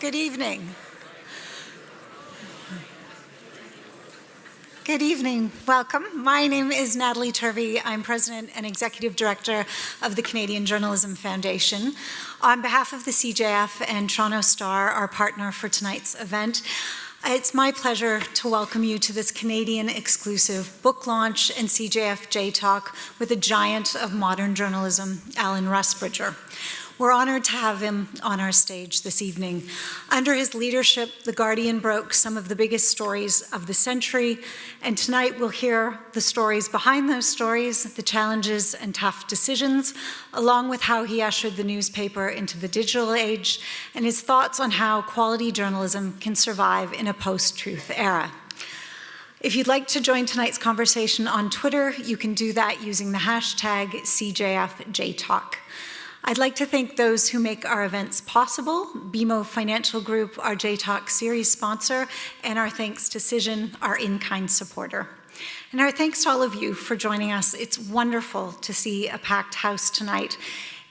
Good evening. Good evening. Welcome. My name is Natalie Turvey. I'm President and Executive Director of the Canadian Journalism Foundation. On behalf of the CJF and Toronto Star, our partner for tonight's event, it's my pleasure to welcome you to this Canadian exclusive book launch and CJF J Talk with a giant of modern journalism, Alan Rusbridger. We're honored to have him on our stage this evening. Under his leadership, The Guardian broke some of the biggest stories of the century, and tonight we'll hear the stories behind those stories, the challenges and tough decisions, along with how he ushered the newspaper into the digital age, and his thoughts on how quality journalism can survive in a post-truth era. If you'd like to join tonight's conversation on Twitter, you can do that using the hashtag CJFJTalk. I'd like to thank those who make our events possible, BMO Financial Group, our J-Talk series sponsor, and our thanks to Cision, our in-kind supporter. And our thanks to all of you for joining us. It's wonderful to see a packed house tonight,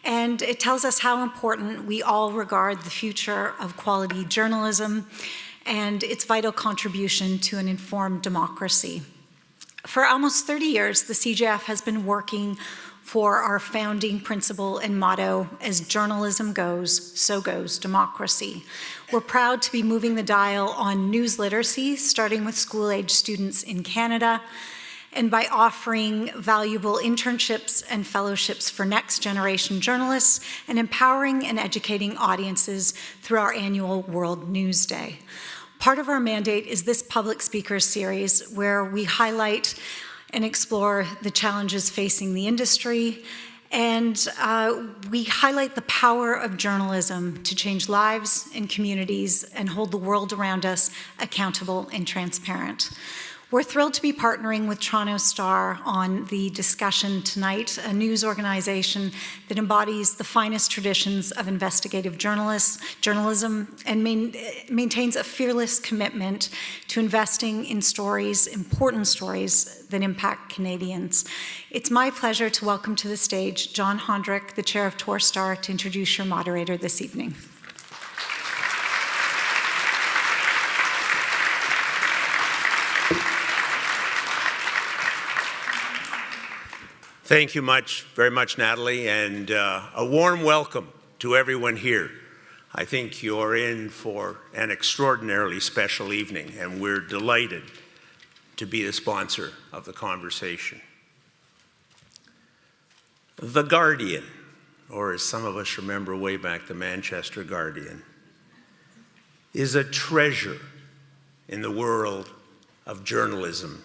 and it tells us how important we all regard the future of quality journalism and its vital contribution to an informed democracy. For almost 30 years, the CJF has been working for our founding principle and motto, as journalism goes, so goes democracy. We're proud to be moving the dial on news literacy, starting with school-age students in Canada, and by offering valuable internships and fellowships for next-generation journalists, and empowering and educating audiences through our annual World News Day. Part of our mandate is this public speakers series, where we highlight and explore the challenges facing the industry, and we highlight the power of journalism to change lives and communities and hold the world around us accountable and transparent. We're thrilled to be partnering with Toronto Star on the discussion tonight, a news organization that embodies the finest traditions of investigative journalism and maintains a fearless commitment to investing in stories, important stories that impact Canadians. It's my pleasure to welcome to the stage John Hondrick, the chair of Torstar, to introduce your moderator this evening. Thank you very much, Natalie, and a warm welcome to everyone here. I think you're in for an extraordinarily special evening, and we're delighted to be the sponsor of the conversation. The Guardian, or as some of us remember way back, the Manchester Guardian, is a treasure in the world of journalism.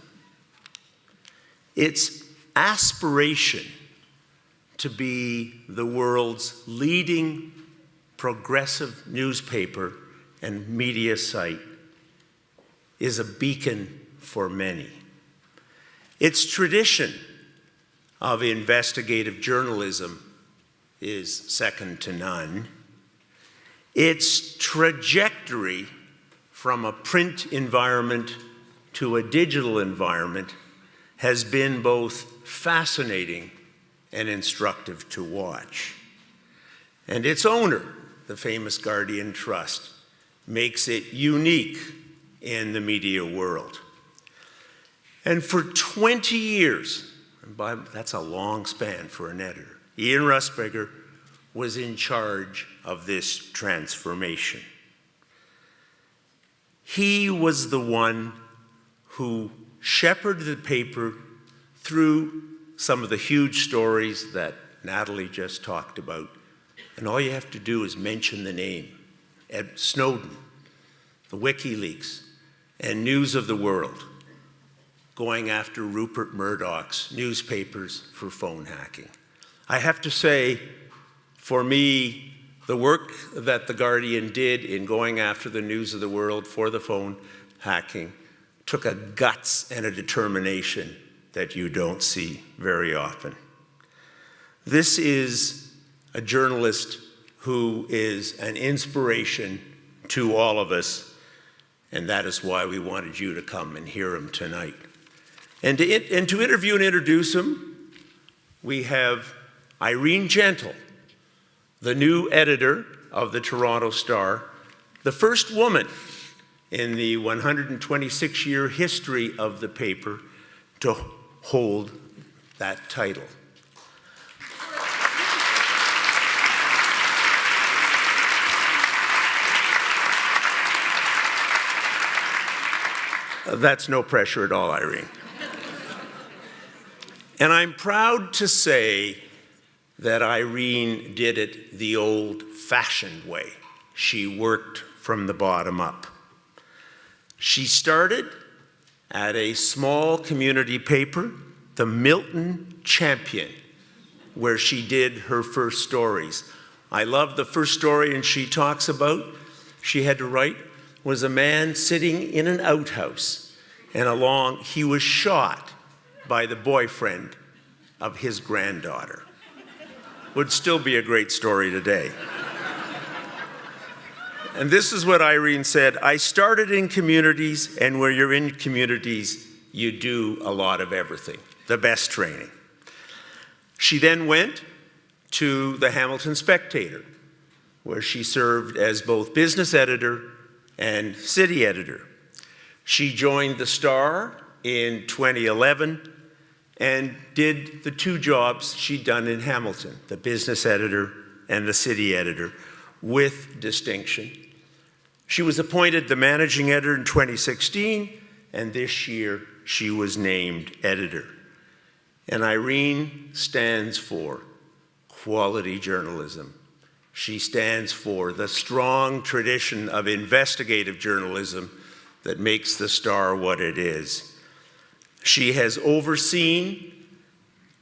Its aspiration to be the world's leading progressive newspaper and media site is a beacon for many. Its tradition of investigative journalism is second to none. Its trajectory from a print environment to a digital environment has been both fascinating and instructive to watch. And its owner, the famous Guardian Trust, makes it unique in the media world. And for 20 years, and that's a long span for an editor, Ian Rusbridger was in charge of this transformation. He was the one who shepherded the paper through some of the huge stories that Natalie just talked about. And all you have to do is mention the name, Edward Snowden, the WikiLeaks, and News of the World, going after Rupert Murdoch's newspapers for phone hacking. I have to say, for me, the work that The Guardian did in going after the News of the World for the phone hacking took a guts and a determination that you don't see very often. This is a journalist who is an inspiration to all of us, and that is why we wanted you to come and hear him tonight. And to interview and introduce him, we have Irene Gentle, the new editor of the Toronto Star, the first woman in the 126-year history of the paper to hold that title. That's no pressure at all, Irene. And I'm proud to say that Irene did it the old-fashioned way. She worked from the bottom up. She started at a small community paper, the Milton Champion, where she did her first stories. I love the first story and she talks about, she had to write, was a man sitting in an outhouse, and along he was shot by the boyfriend of his granddaughter. Would still be a great story today. And this is what Irene said: I started in communities, and where you're in communities, you do a lot of everything, the best training. She then went to the Hamilton Spectator, where she served as both business editor and city editor. She joined the Star in 2011 and did the two jobs she'd done in Hamilton, the business editor and the city editor, with distinction. She was appointed the managing editor in 2016, and this year she was named editor. And Irene stands for quality journalism. She stands for the strong tradition of investigative journalism that makes the Star what it is. She has overseen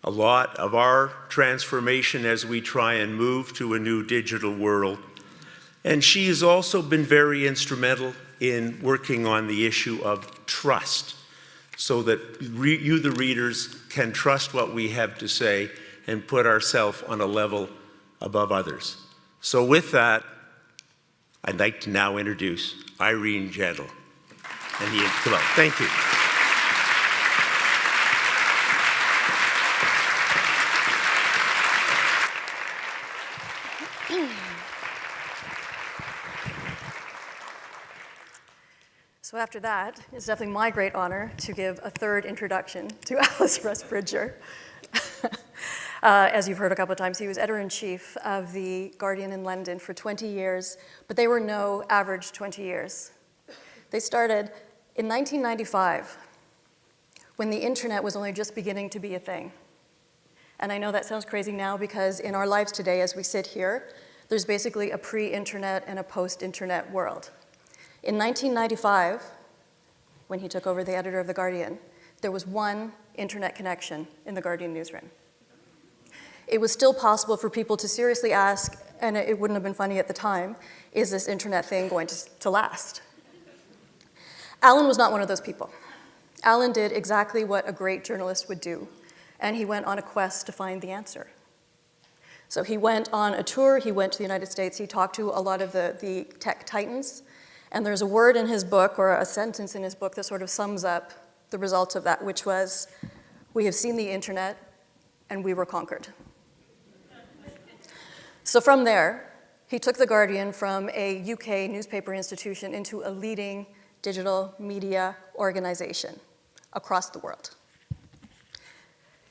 a lot of our transformation as we try and move to a new digital world. And she has also been very instrumental in working on the issue of trust, so that you, the readers, can trust what we have to say and put ourselves on a level above others. So with that, I'd like to now introduce Irene Gentle. And you come up. Thank you. So after that, it's definitely my great honor to give a third introduction to Alice Rusbridger. As you've heard a couple of times, he was editor-in-chief of The Guardian in London for 20 years, but they were no average 20 years. They started in 1995, when the internet was only just beginning to be a thing. And I know that sounds crazy now, because in our lives today, as we sit here, there's basically a pre-internet and a post-internet world. In 1995, when he took over the editor of The Guardian, there was one internet connection in the Guardian newsroom. It was still possible for people to seriously ask, and it wouldn't have been funny at the time, is this internet thing going to last? Alan was not one of those people. Alan did exactly what a great journalist would do, and he went on a quest to find the answer. So he went on a tour, he went to the United States, he talked to a lot of the tech titans, and there's a word in his book, or a sentence in his book, that sort of sums up the results of that, which was, "We have seen the internet, and we were conquered." So from there, he took The Guardian from a UK newspaper institution into a leading digital media organization across the world.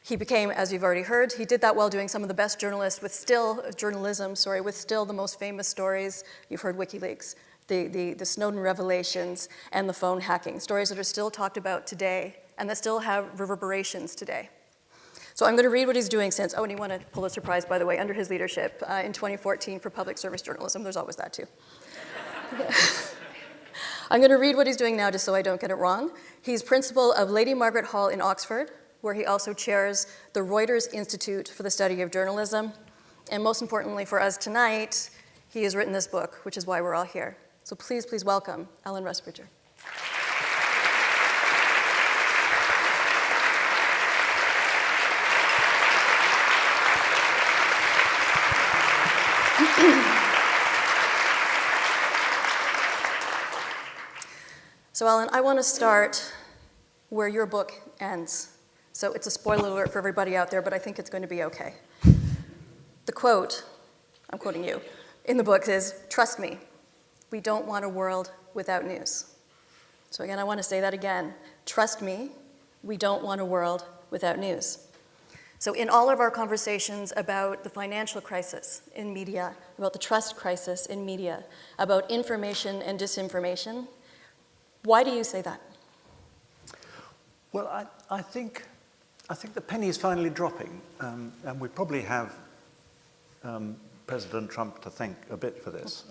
He became, as you've already heard, he did that while doing some of the best journalism, with still the most famous stories. You've heard WikiLeaks, the Snowden revelations, and the phone hacking, stories that are still talked about today and that still have reverberations today. So I'm going to read what he's doing since, and he won a Pulitzer Prize, by the way, under his leadership in 2014 for public service journalism. There's always that, too. I'm going to read what he's doing now just so I don't get it wrong. He's principal of Lady Margaret Hall in Oxford, where he also chairs the Reuters Institute for the Study of Journalism. And most importantly for us tonight, he has written this book, which is why we're all here. So please, please welcome Alan Rusbridger. So Alan, I want to start where your book ends. So it's a spoiler alert for everybody out there, but I think it's going to be okay. The quote, I'm quoting you, in the book is, "Trust me, we don't want a world without news. So again, I want to say that again. Trust me, we don't want a world without news. So in all of our conversations about the financial crisis in media, about the trust crisis in media, about information and disinformation, why do you say that? Well, I think the penny is finally dropping, and we probably have President Trump to thank a bit for this.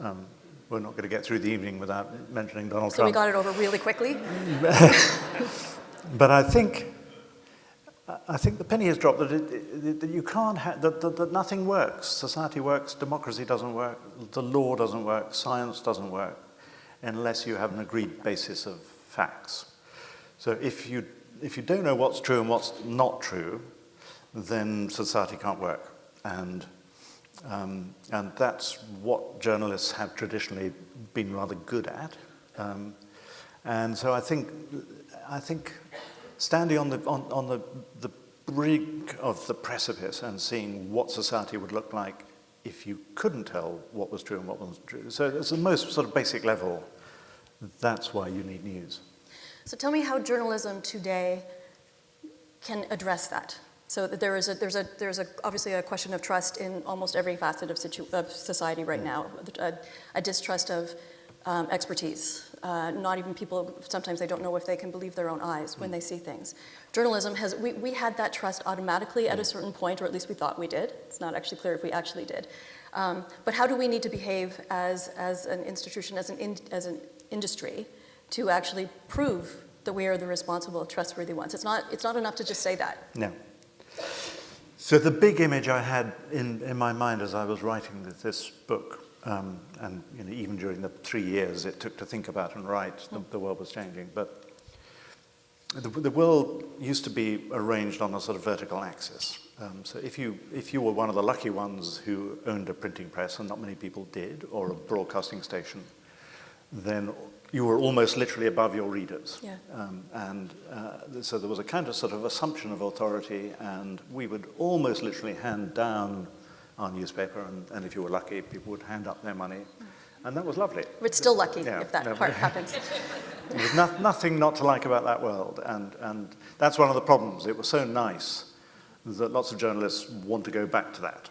We're not going to get through the evening without mentioning Donald So Trump. we got it over really quickly? But I think the penny has dropped, that you can't that nothing works. Society works, democracy doesn't work, the law doesn't work, science doesn't work, unless you have an agreed basis of facts. So if you don't know what's true and what's not true, then society can't work. And that's what journalists have traditionally been rather good at. And so I think standing on the brink of the precipice and seeing what society would look like if you couldn't tell what was true and what wasn't true. So it's the most sort of basic level. That's why you need news. So tell me how journalism today can address that. So that there's obviously a question of trust in almost every facet of society right now, a distrust of expertise. Not even people, sometimes they don't know if they can believe their own eyes when they see things. Journalism we had that trust automatically at a certain point, or at least we thought we did. It's not actually clear if we actually did. But how do we need to behave as an institution, as an industry, to actually prove that we are the responsible, trustworthy ones? It's not enough to just say that. No. So the big image I had in my mind as I was writing this book, and even during the 3 years it took to think about and write, the world was changing. But the world used to be arranged on a sort of vertical axis. So if you were one of the lucky ones who owned a printing press, and not many people did, or a broadcasting station, then you were almost literally above your readers. Yeah. So there was a kind of sort of assumption of authority, and we would almost literally hand down our newspaper, and if you were lucky, people would hand up their money. And that was lovely. We're still lucky Yeah, if that no, part happens. There was nothing not to like about that world, and that's one of the problems. It was so nice that lots of journalists want to go back to that.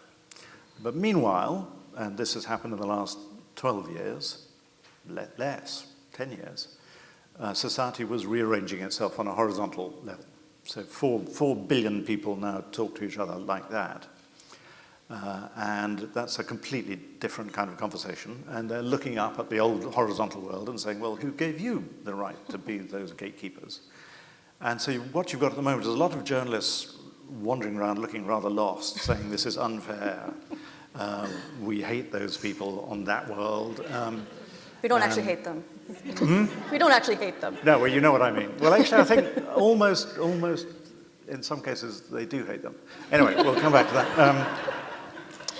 But meanwhile, and this has happened in the last 12 years, less, 10 years, society was rearranging itself on a horizontal level. So 4 billion people now talk to each other like that. And that's a completely different kind of conversation. And they're looking up at the old horizontal world and saying, well, who gave you the right to be those gatekeepers? And so what you've got at the moment is a lot of journalists wandering around looking rather lost, saying this is unfair. We hate those people on that world. We don't actually hate them. We don't actually hate them. No, well, you know what I mean. Well, actually, I think almost, in some cases, they do hate them. Anyway, we'll come back to that.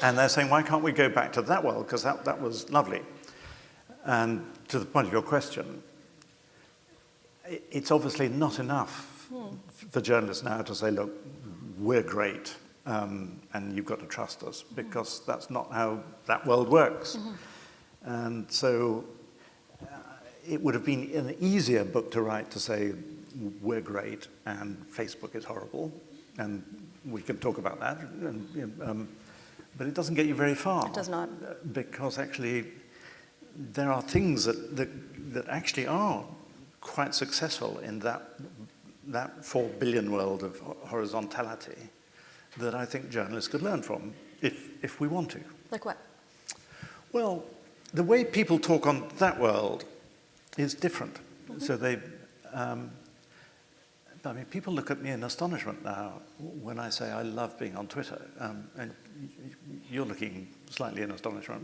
And they're saying, why can't we go back to that world? Because that was lovely. And to the point of your question, it's obviously not enough for journalists now to say, look, we're great, and you've got to trust us, because that's not how that world works. And so it would have been an easier book to write to say, we're great, and Facebook is horrible, and we can talk about that. But it doesn't get you very far. It does not. Because actually, there are things that actually are quite successful in that 4 billion world of horizontality that I think journalists could learn from if we want to. Like what? Well, the way people talk on that world is different. So I mean, people look at me in astonishment now when I say I love being on Twitter, and you're looking slightly in astonishment.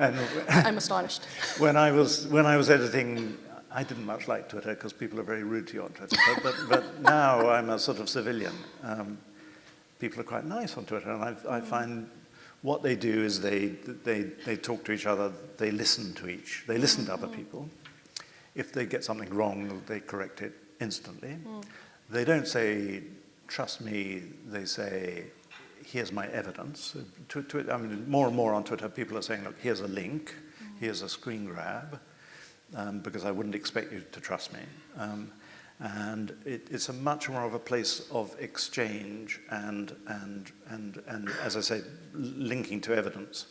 I'm astonished. When I was editing, I didn't much like Twitter because people are very rude to you on Twitter. But now I'm a sort of civilian. People are quite nice on Twitter, and I find what they do is they talk to each other. They listen to other people. If they get something wrong, they correct it instantly. They don't say, trust me, they say, here's my evidence. I mean, more and more on Twitter, people are saying, look, here's a link, here's a screen grab, because I wouldn't expect you to trust me. And it's a much more of a place of exchange and as I say, linking to evidence.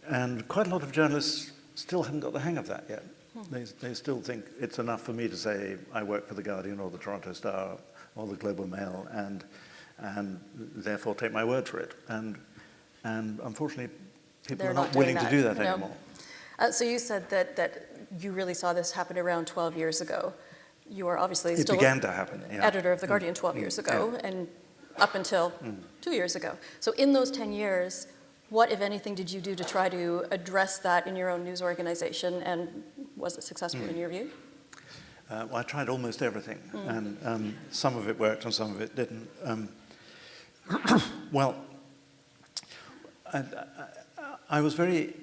And quite a lot of journalists still haven't got the hang of that yet. They still think it's enough for me to say I work for The Guardian or the Toronto Star or the Global Mail and therefore take my word for it. And unfortunately, people are not willing to do that anymore. So you said that you really saw this happen around 12 years ago. You are obviously still began to happen, yeah. Editor of The Guardian 12 years ago, and up until 2 years ago. So in those 10 years, what, if anything, did you do to try to address that in your own news organization, and was it successful in your view? Well, I tried almost everything, and some of it worked and some of it didn't. Well, I was very...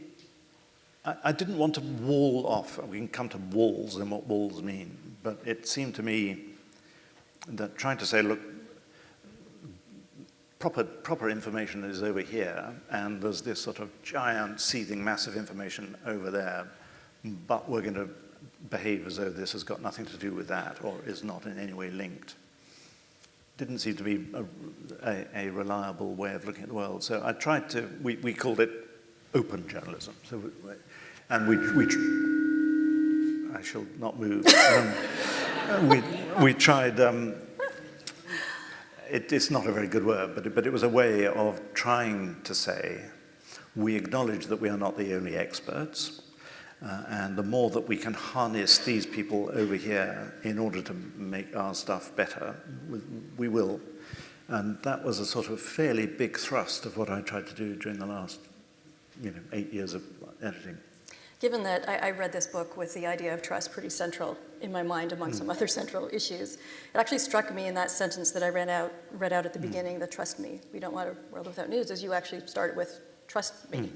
I didn't want to wall off. We can come to walls and what walls mean, but it seemed to me that trying to say, look, proper information is over here, and there's this sort of giant, seething, massive information over there, but we're going to behave as though this has got nothing to do with that or is not in any way linked. Didn't seem to be a reliable way of looking at the world. So I tried to, we called it open journalism. So, I shall not move. We tried, it's not a very good word, but it was a way of trying to say, we acknowledge that we are not the only experts, and the more that we can harness these people over here in order to make our stuff better, we will. And that was a sort of fairly big thrust of what I tried to do during the last 8 years of editing. Given that I read this book with the idea of trust pretty central in my mind among some other central issues, it actually struck me in that sentence that I read out at the beginning, the trust me. We don't want a world without news, as you actually started with trust me.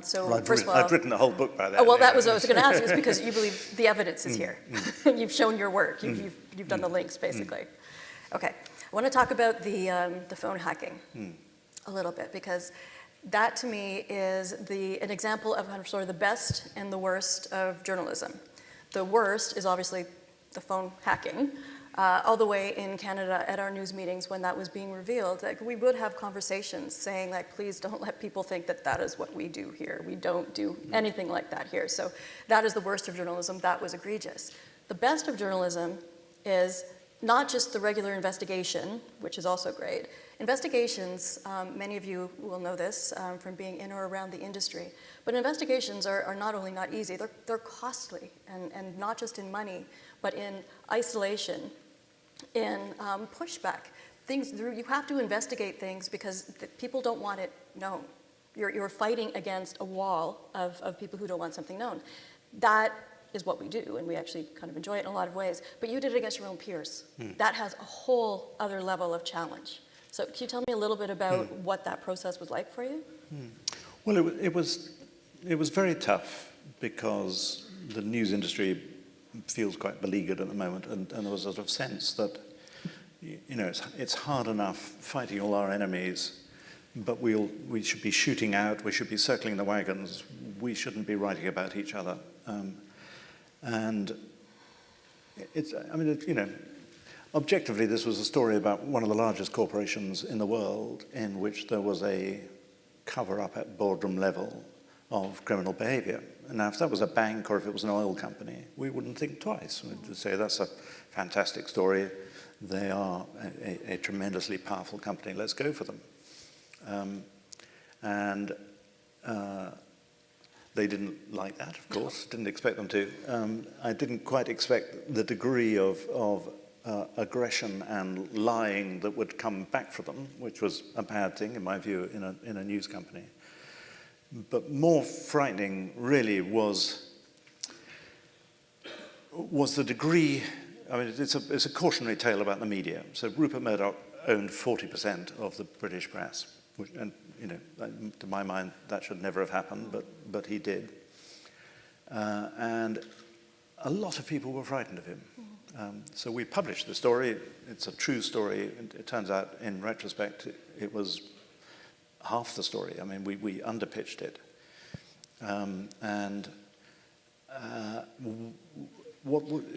So well, first of all, I've written a whole book by that. Oh, well, that was what I was going to ask you, is because you believe the evidence is here. You've shown your work. You've done the links, basically. Okay. I want to talk about the phone hacking a little bit, because that, to me, is an example of kind of sort of the best and the worst of journalism. The worst is obviously the phone hacking. All the way in Canada at our news meetings when that was being revealed, like, we would have conversations saying, like, please don't let people think that that is what we do here. We don't do anything like that here. So that is the worst of journalism. That was egregious. The best of journalism is not just the regular investigation, which is also great. Investigations, many of you will know this from being in or around the industry, but investigations are not only not easy, they're costly, and not just in money, but in isolation, in pushback. You have to investigate things because people don't want it known. You're fighting against a wall of people who don't want something known. That is what we do, and we actually kind of enjoy it in a lot of ways, but you did it against your own peers. That has a whole other level of challenge. So can you tell me a little bit about what that process was like for you? Well, it was very tough because the news industry feels quite beleaguered at the moment, and there was a sort of sense that, it's hard enough fighting all our enemies, but we should be shooting out, we should be circling the wagons, we shouldn't be writing about each other. And objectively, this was a story about one of the largest corporations in the world in which there was a cover-up at boardroom level of criminal behavior. And now, if that was a bank or if it was an oil company, we wouldn't think twice. We'd say, that's a fantastic story. They are a tremendously powerful company. Let's go for them. They didn't like that, of course. Didn't expect them to. I didn't quite expect the degree of aggression and lying that would come back for them, which was a bad thing, in my view, in a news company. But more frightening, really, was the degree. It's a cautionary tale about the media. So Rupert Murdoch owned 40% of the British press, and to my mind, that should never have happened, but he did. And a lot of people were frightened of him. So we published the story. It's a true story. It turns out, in retrospect, it was half the story. We underpitched it. A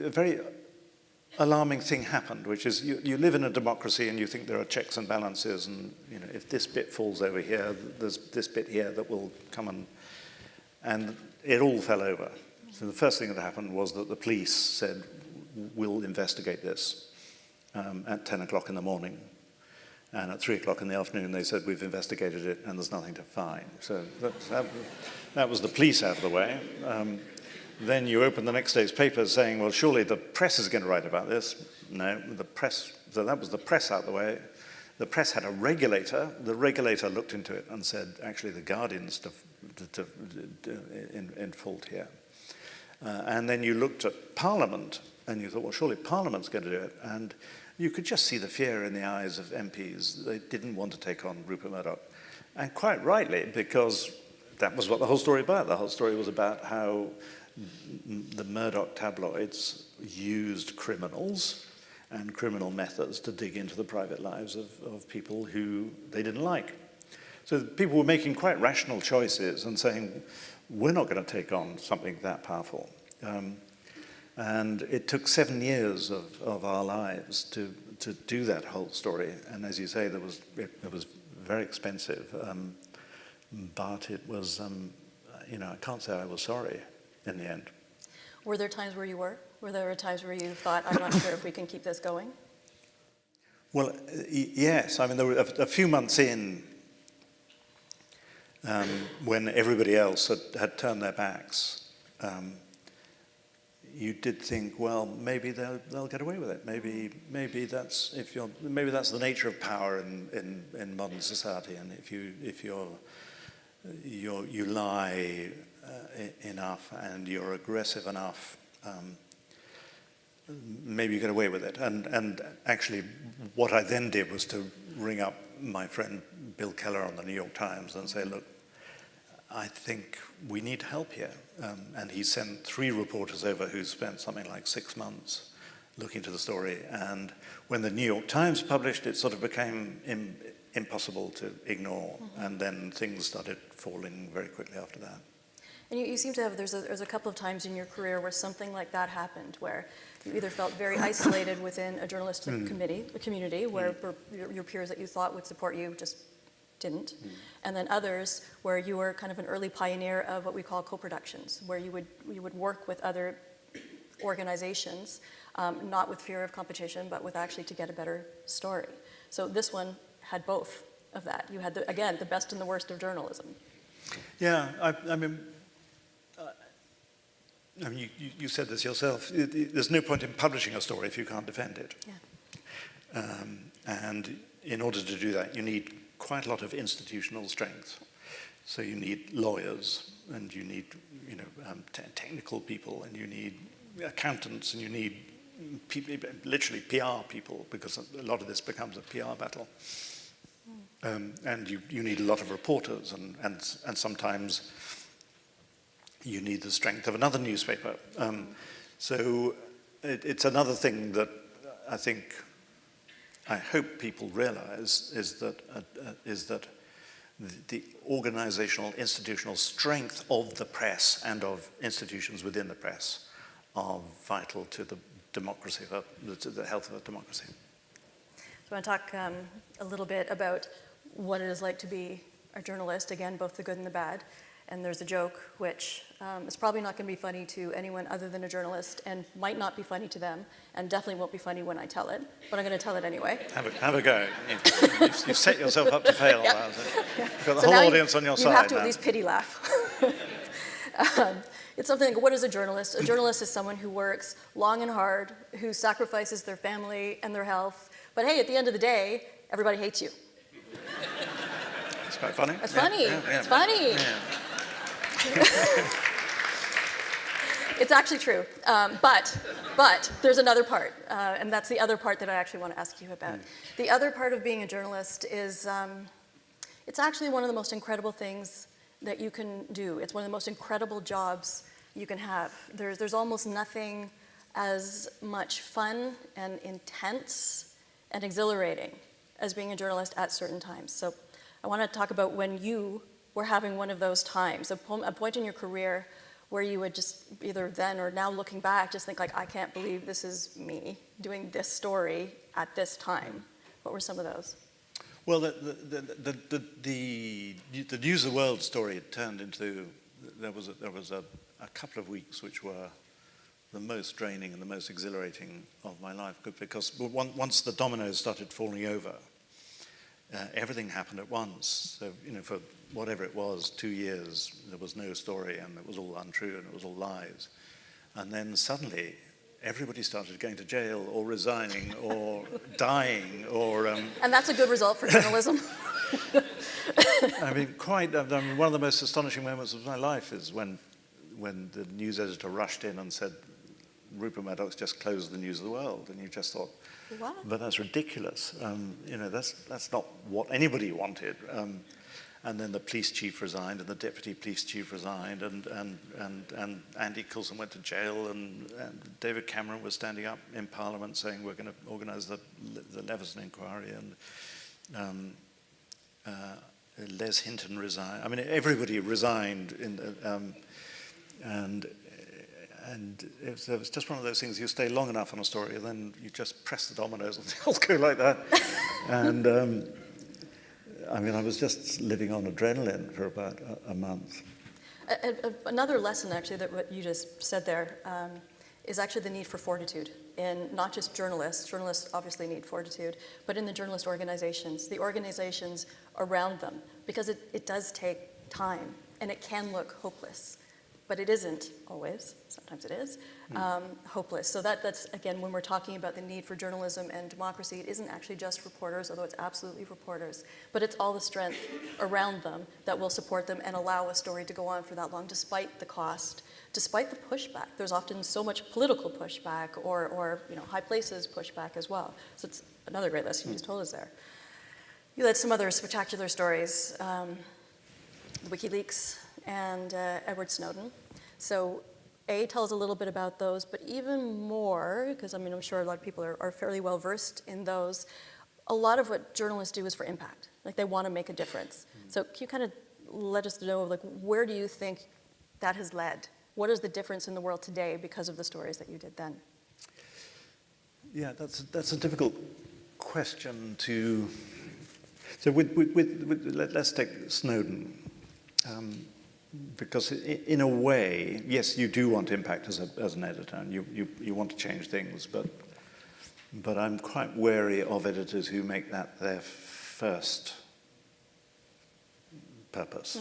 very alarming thing happened, which is you live in a democracy and you think there are checks and balances, and if this bit falls over here, there's this bit here that will come and it all fell over. So the first thing that happened was that the police said, we'll investigate this at 10 o'clock in the morning. And at 3 o'clock in the afternoon, they said, we've investigated it and there's nothing to find. So that was the police out of the way. Then you open the next day's papers saying, well, surely the press is going to write about this. No, so that was the press out of the way. The press had a regulator. The regulator looked into it and said, actually, the Guardian's in fault here. And then you looked at Parliament, and you thought, well, surely Parliament's going to do it. And you could just see the fear in the eyes of MPs. They didn't want to take on Rupert Murdoch. And quite rightly, because that was what the whole story was about. The whole story was about how the Murdoch tabloids used criminals and criminal methods to dig into the private lives of people who they didn't like. So people were making quite rational choices and saying, we're not going to take on something that powerful. And it took 7 years of our lives to do that whole story. And as you say, it was very expensive. But it was, I can't say I was sorry in the end. Were there times where you were? Were there times where you thought, I'm not sure if we can keep this going? Well, yes. I mean, there were a few months in when everybody else had turned their backs. You did think, well, maybe they'll get away with it. Maybe that's the nature of power in modern society. And if you lie enough and you're aggressive enough, maybe you get away with it. And actually, what I then did was to ring up my friend Bill Keller on the New York Times and say, look, I think we need help here. And he sent 3 reporters over who spent something like 6 months looking into the story. And when the New York Times published, it sort of became impossible to ignore. Mm-hmm. And then things started falling very quickly after that. And you seem to have, there's a couple of times in your career where something like that happened, where you either felt very isolated within a journalistic community, where your peers that you thought would support you just didn't, and then others where you were kind of an early pioneer of what we call co-productions, where you would work with other organizations, not with fear of competition, but with actually to get a better story. So this one had both of that. You had, again, the best and the worst of journalism. Yeah, I mean, you said this yourself. There's no point in publishing a story if you can't defend it. Yeah. And in order to do that, you need quite a lot of institutional strength. So you need lawyers, and you need technical people, and you need accountants, and you need literally PR people, because a lot of this becomes a PR battle. And you need a lot of reporters, and sometimes you need the strength of another newspaper. So it's another thing that I hope people realize is that the organizational, institutional strength of the press and of institutions within the press are vital to the democracy, to the health of a democracy. So I want to talk a little bit about what it is like to be a journalist, again, both the good and the bad. And there's a joke which is probably not going to be funny to anyone other than a journalist, and might not be funny to them, and definitely won't be funny when I tell it, but I'm going to tell it anyway. Have a go. You've set yourself up to fail. Yep. You've got the whole audience on your side. You have to now. at least pity laugh. It's something like, what is a journalist? A journalist is someone who works long and hard, who sacrifices their family and their health, but hey, at the end of the day, everybody hates you. It's quite funny. It's funny. Yeah. It's funny. Yeah. It's actually true, but there's another part, and that's the other part that I actually want to ask you about. The other part of being a journalist is it's actually one of the most incredible things that you can do. It's one of the most incredible jobs you can have. There's almost nothing as much fun and intense and exhilarating as being a journalist at certain times. So I want to talk about when you were having one of those times, a point in your career where you would just either then or now looking back just think like, I can't believe this is me doing this story at this time? What were some of those? Well, the News of the World story had turned into, there was a couple of weeks which were the most draining and the most exhilarating of my life, because once the dominoes started falling over, everything happened at once. So, for whatever it was, 2 years, there was no story, and it was all untrue, and it was all lies. And then suddenly, everybody started going to jail, or resigning, or dying, or... And that's a good result for journalism. One of the most astonishing moments of my life is when the news editor rushed in and said, Rupert Murdoch's just closed the News of the World, and you just thought, what? But that's ridiculous. That's not what anybody wanted. And then the police chief resigned, and the deputy police chief resigned, and Andy Coulson went to jail, and David Cameron was standing up in Parliament saying we're going to organise the Leveson inquiry, and Les Hinton resigned. I mean, everybody resigned, and it was just one of those things. You stay long enough on a story, and then you just press the dominoes, and things go like that. And I was just living on adrenaline for about a month. Another lesson, actually, that what you just said there is actually the need for fortitude in not just journalists. Journalists obviously need fortitude, but in the journalist organizations, the organizations around them, because it does take time, and it can look hopeless. But it isn't always, sometimes it is, hopeless. So that's, again, when we're talking about the need for journalism and democracy, it isn't actually just reporters, although it's absolutely reporters, but it's all the strength around them that will support them and allow a story to go on for that long, despite the cost, despite the pushback. There's often so much political pushback or high places pushback as well. So it's another great lesson you just told us there. You had some other spectacular stories, WikiLeaks, and Edward Snowden. So tell us a little bit about those, but even more, because I'm sure a lot of people are fairly well versed in those, a lot of what journalists do is for impact. Like, they want to make a difference. So can you kind of let us know, like, where do you think that has led? What is the difference in the world today because of the stories that you did then? Yeah, that's a difficult question to... So let's take Snowden. Because in a way, yes, you do want impact as an editor, and you want to change things, but I'm quite wary of editors who make that their first purpose.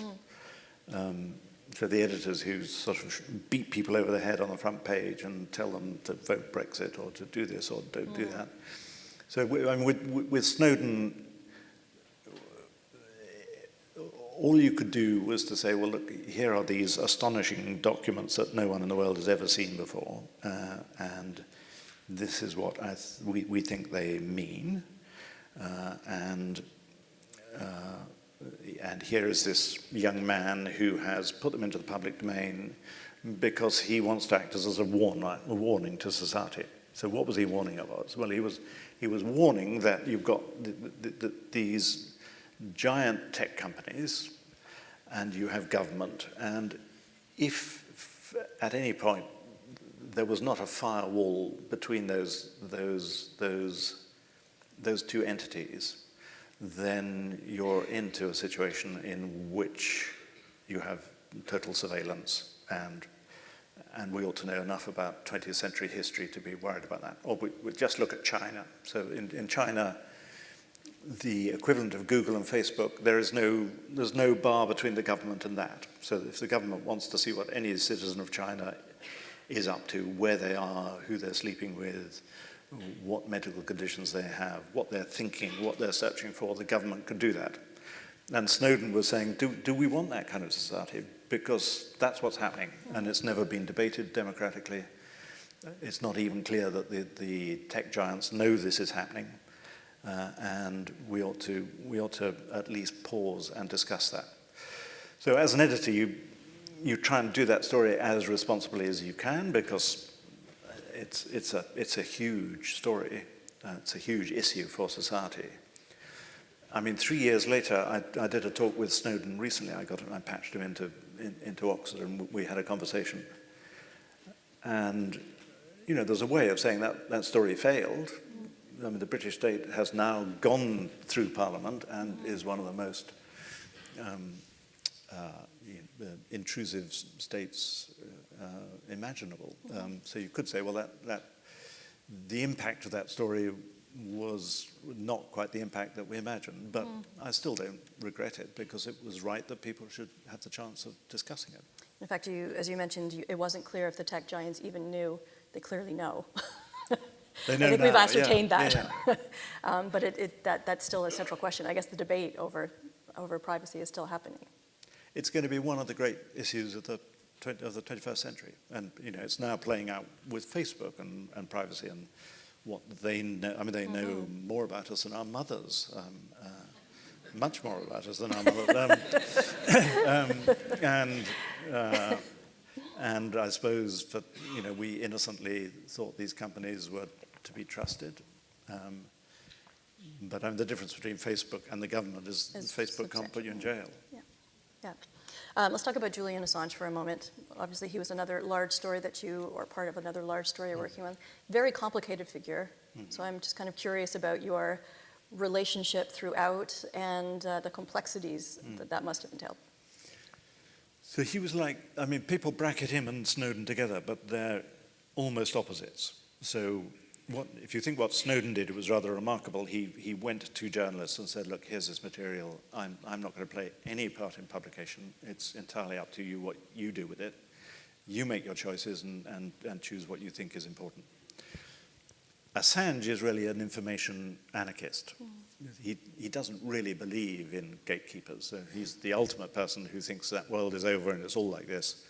So the editors who sort of beat people over the head on the front page and tell them to vote Brexit or to do this or don't do that. So with Snowden, all you could do was to say, well, look, here are these astonishing documents that no one in the world has ever seen before, and this is what we think they mean, and here is this young man who has put them into the public domain because he wants to act as a warning to society. So what was he warning of us? Well, he was warning that you've got these giant tech companies, and you have government, and if at any point there was not a firewall between those two entities, then you're into a situation in which you have total surveillance, and we ought to know enough about 20th century history to be worried about that. Or we just look at China. So in China, the equivalent of Google and Facebook, there's no bar between the government and that. So if the government wants to see what any citizen of China is up to, where they are, who they're sleeping with, what medical conditions they have, what they're thinking, what they're searching for, the government can do that. And Snowden was saying, do we want that kind of society? Because that's what's happening, and it's never been debated democratically. It's not even clear that the tech giants know this is happening. And we ought to at least pause and discuss that. So as an editor, you try and do that story as responsibly as you can, because it's a huge story. It's a huge issue for society. I mean, 3 years later, I did a talk with Snowden recently. I patched him into Oxford, and we had a conversation. And, you know, there's a way of saying that story failed. I mean, the British state has now gone through Parliament and is one of the most intrusive states imaginable. So you could say, well, that the impact of that story was not quite the impact that we imagined, but I still don't regret it, because it was right that people should have the chance of discussing it. In fact, as you mentioned, it wasn't clear if the tech giants even knew. They clearly know. They know I think now, we've ascertained yeah, that. Yeah. But that's still a central question. I guess the debate over privacy is still happening. It's going to be one of the great issues of the 21st century. And, you know, it's now playing out with Facebook and privacy and what they know. I mean, they know more about us than our mothers, much more about us than our mothers. And I suppose that, you know, we innocently thought these companies were to be trusted. But I mean, the difference between Facebook and the government is Facebook can't put you in jail. Yeah. Yeah. Let's talk about Julian Assange for a moment. Obviously, he was another large story or part of another large story you're working on. Very complicated figure. So I'm just kind of curious about your relationship throughout and the complexities that must have entailed. So he was like, I mean, people bracket him and Snowden together, but they're almost opposites. So if you think what Snowden did, it was rather remarkable. He went to journalists and said, look, here's this material. I'm not going to play any part in publication. It's entirely up to you what you do with it. You make your choices and choose what you think is important. Assange is really an information anarchist. He doesn't really believe in gatekeepers. So he's the ultimate person who thinks that world is over and it's all like this.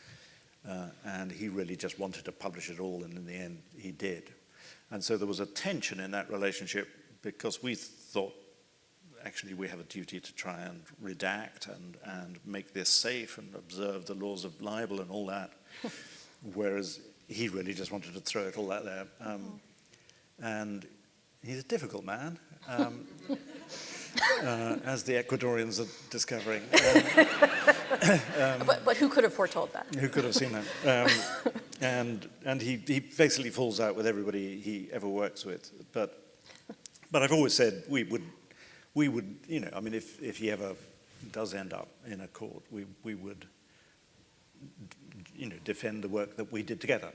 And he really just wanted to publish it all, and in the end, he did. And so there was a tension in that relationship, because we thought, actually, we have a duty to try and redact and make this safe and observe the laws of libel and all that, whereas he really just wanted to throw it all out there. And he's a difficult man, as the Ecuadorians are discovering. But who could have foretold that? Who could have seen that? And he basically falls out with everybody he ever works with. But I've always said we would, you know, I mean, if he ever does end up in a court, we would, you know, defend the work that we did together.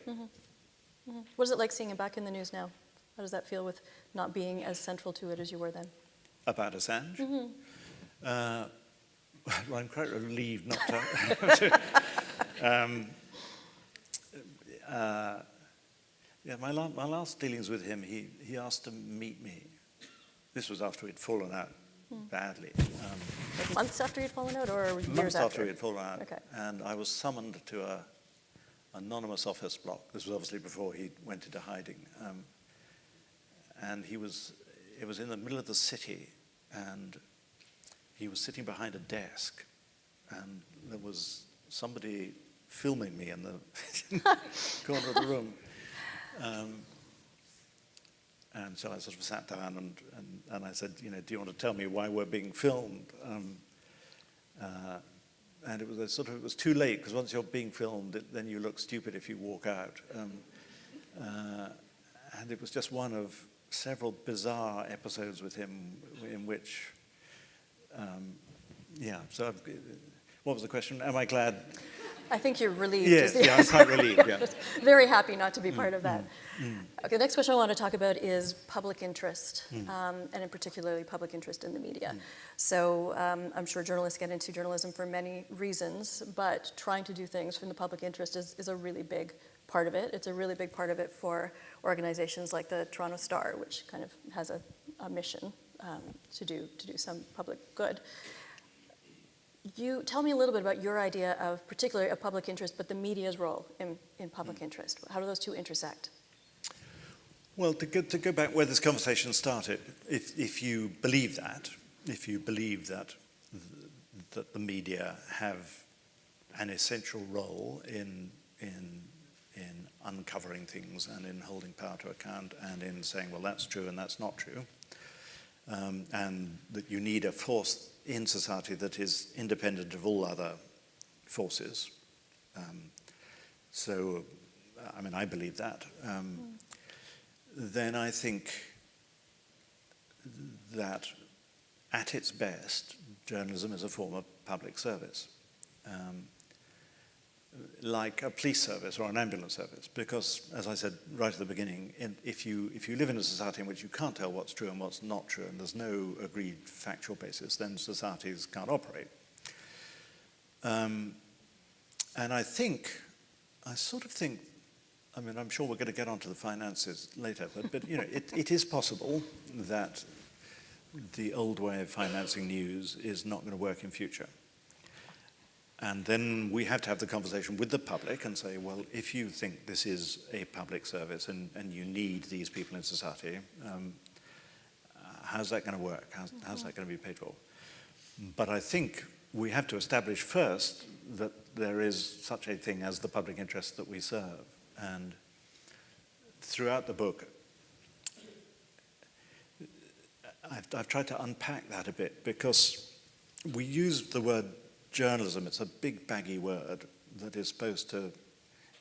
What is it like seeing him back in the news now? How does that feel with not being as central to it as you were then? About Assange? Well, I'm quite relieved not to. Yeah, my last dealings with him, he asked to meet me. This was after we'd fallen out badly. Like months after you'd fallen out, or years Months after? after we'd fallen out. Okay. And I was summoned to an anonymous office block. This was obviously before he went into hiding. And it was in the middle of the city, and he was sitting behind a desk, and there was somebody filming me in the corner of the room. And so I sort of sat down and I said, you know, do you want to tell me why we're being filmed? And it was too late, because once you're being filmed, then you look stupid if you walk out. And it was just one of several bizarre episodes with him in which, so what was the question? Am I glad? I think you're relieved. Yes, yeah, I'm quite relieved, yeah. Very happy not to be part of that. Okay, the next question I want to talk about is public interest, and in particularly public interest in the media. So I'm sure journalists get into journalism for many reasons, but trying to do things from the public interest is a really big part of it. It's a really big part of it for organizations like the Toronto Star, which kind of has a mission to do some public good. You tell me a little bit about your idea of particularly a public interest, but the media's role in public interest. How do those two intersect? Well, to go back where this conversation started, if you believe that the media have an essential role in uncovering things and in holding power to account and in saying, well, that's true and that's not true, and that you need a force in society that is independent of all other forces. I believe that. Then I think that at its best, journalism is a form of public service, like a police service or an ambulance service, because, as I said right at the beginning, if you live in a society in which you can't tell what's true and what's not true, and there's no agreed factual basis, then societies can't operate. And I sort of think, I'm sure we're going to get onto the finances later, but it is possible that the old way of financing news is not going to work in future. And then we have to have the conversation with the public and say, well, if you think this is a public service and you need these people in society, how's that going to work? How's that going to be paid for? But I think we have to establish first that there is such a thing as the public interest that we serve. And throughout the book, I've tried to unpack that a bit, because we use the word journalism. It's a big, baggy word that is supposed to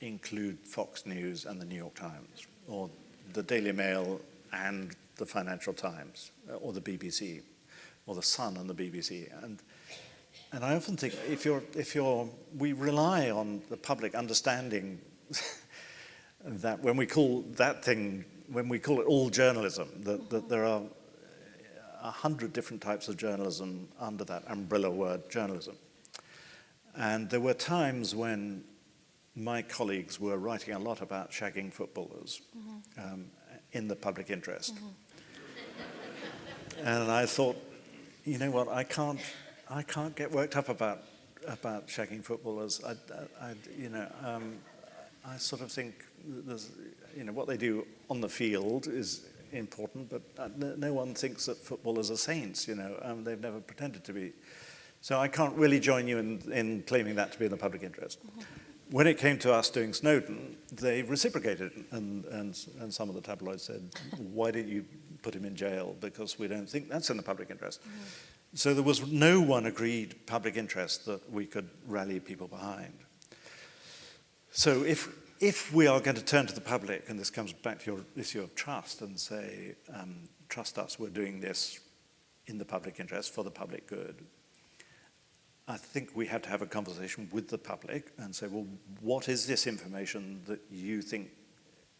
include Fox News and the New York Times, or the Daily Mail and the Financial Times, or the BBC, or the Sun and the BBC. And I often think we rely on the public understanding that when we call it all journalism, that there are 100 different types of journalism under that umbrella word journalism. And there were times when my colleagues were writing a lot about shagging footballers in the public interest. And I thought, you know what, I can't get worked up about shagging footballers. I sort of think there's, what they do on the field is important, but no one thinks that footballers are saints. They've never pretended to be. So I can't really join you in claiming that to be in the public interest. When it came to us doing Snowden, they reciprocated, and some of the tabloids said, why didn't you put him in jail? Because we don't think that's in the public interest. So there was no one agreed public interest that we could rally people behind. So if we are going to turn to the public, and this comes back to your issue of trust, and say, trust us, we're doing this in the public interest for the public good, I think we have to have a conversation with the public and say, well, what is this information that you think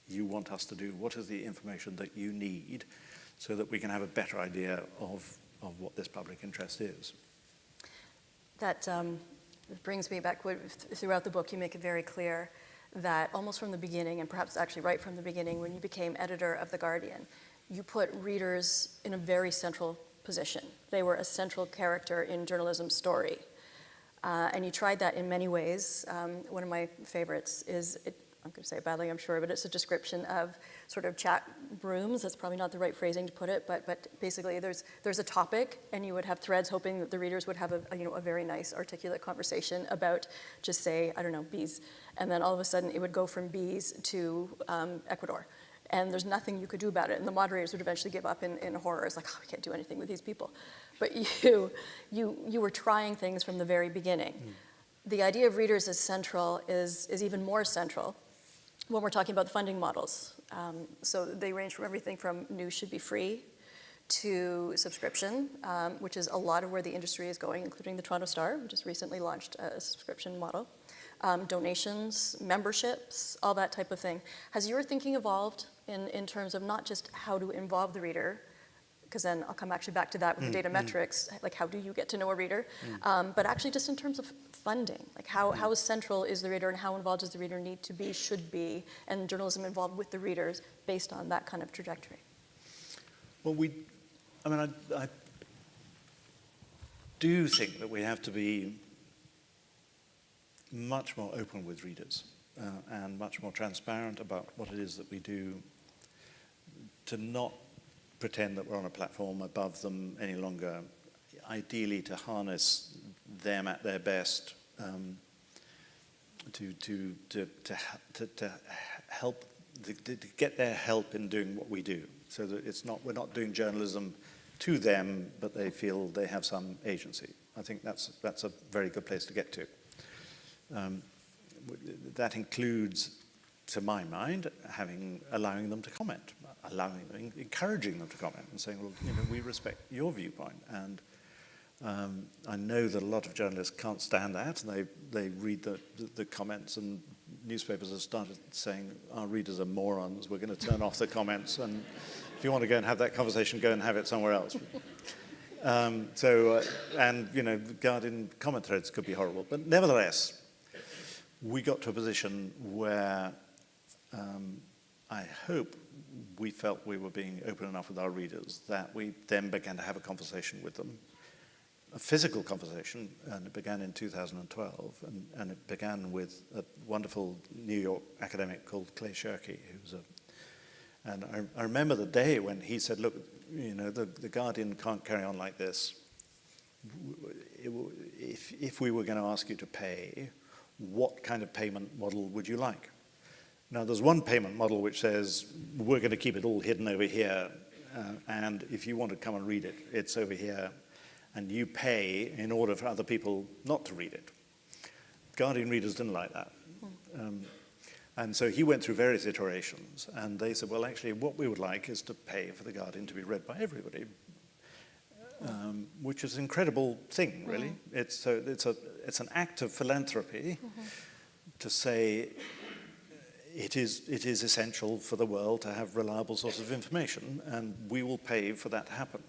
you want us to do? What is the information that you need so that we can have a better idea of what this public interest is? That brings me back, throughout the book you make it very clear that almost from the beginning, and perhaps actually right from the beginning, when you became editor of The Guardian, you put readers in a very central position. They were a central character in journalism's story. And you tried that in many ways. One of my favorites is, I'm going to say it badly, I'm sure, but it's a description of sort of chat rooms. That's probably not the right phrasing to put it, but basically there's a topic, and you would have threads hoping that the readers would have a very nice, articulate conversation about, just say, I don't know, bees. And then all of a sudden it would go from bees to Ecuador. And there's nothing you could do about it. And the moderators would eventually give up in horror. It's like, oh, we can't do anything with these people. But you were trying things from the very beginning. The idea of readers as central is even more central when we're talking about the funding models. So they range from everything from news should be free to subscription, which is a lot of where the industry is going, including the Toronto Star, which has recently launched a subscription model. Donations, memberships, all that type of thing. Has your thinking evolved in terms of not just how to involve the reader, because then I'll come actually back to that with the data metrics, like how do you get to know a reader, but actually just in terms of funding, like how central is the reader and how involved does the reader need to be, should be, and journalism involved with the readers based on that kind of trajectory? Well, I do think that we have to be much more open with readers and much more transparent about what it is that we do, to not pretend that we're on a platform above them any longer, ideally to harness them at their best, to help, to get their help in doing what we do, so that we're not doing journalism to them, but they feel they have some agency. I think that's a very good place to get to. That includes, to my mind, allowing them to comment, encouraging them to comment, and saying, well, we respect your viewpoint. And I know that a lot of journalists can't stand that, and they read the comments, and newspapers have started saying, our readers are morons, we're going to turn off the comments, and if you want to go and have that conversation, go and have it somewhere else. Guardian comment threads could be horrible, but nevertheless, we got to a position where I hope we felt we were being open enough with our readers that we then began to have a conversation with them, a physical conversation, and it began in 2012, and it began with a wonderful New York academic called Clay Shirky, and I remember the day when he said, look, the Guardian can't carry on like this. If we were going to ask you to pay, what kind of payment model would you like? Now, there's one payment model which says, we're going to keep it all hidden over here, and if you want to come and read it, it's over here, and you pay in order for other people not to read it. Guardian readers didn't like that. And so he went through various iterations, and they said, well, actually, what we would like is to pay for the Guardian to be read by everybody, which is an incredible thing, really. It's an act of philanthropy to say it is essential for the world to have reliable sources of information, and we will pay for that to happen.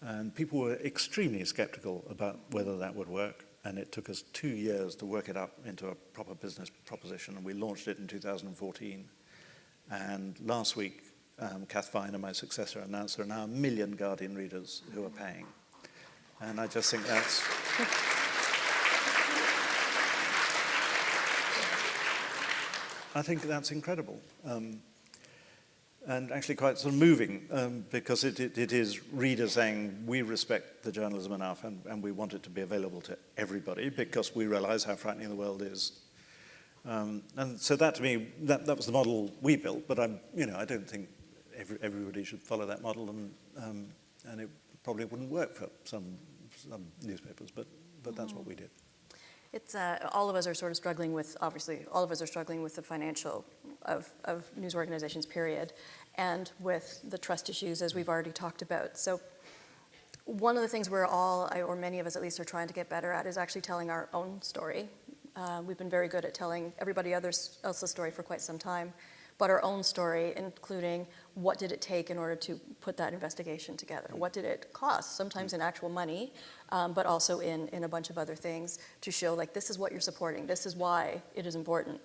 And people were extremely skeptical about whether that would work, and it took us 2 years to work it up into a proper business proposition, and we launched it in 2014. And last week, Kath Viner, my successor, announced there are now 1 million Guardian readers who are paying. And I just think that's... I think that's incredible. And actually quite sort of moving, because it is readers saying, we respect the journalism enough, and we want it to be available to everybody, because we realize how frightening the world is. And so that, to me, that was the model we built, but I don't think everybody should follow that model, and it probably wouldn't work for some newspapers, but that's what we did. It's all of us are sort of struggling with, obviously, all of us are struggling with the financial of news organizations, period, and with the trust issues, as we've already talked about. So one of the things we're all, or many of us at least, are trying to get better at is actually telling our own story. We've been very good at telling everybody else's story for quite some time, but our own story, including what did it take in order to put that investigation together? What did it cost? Sometimes in actual money, but also in a bunch of other things to show, like, this is what you're supporting. This is why it is important.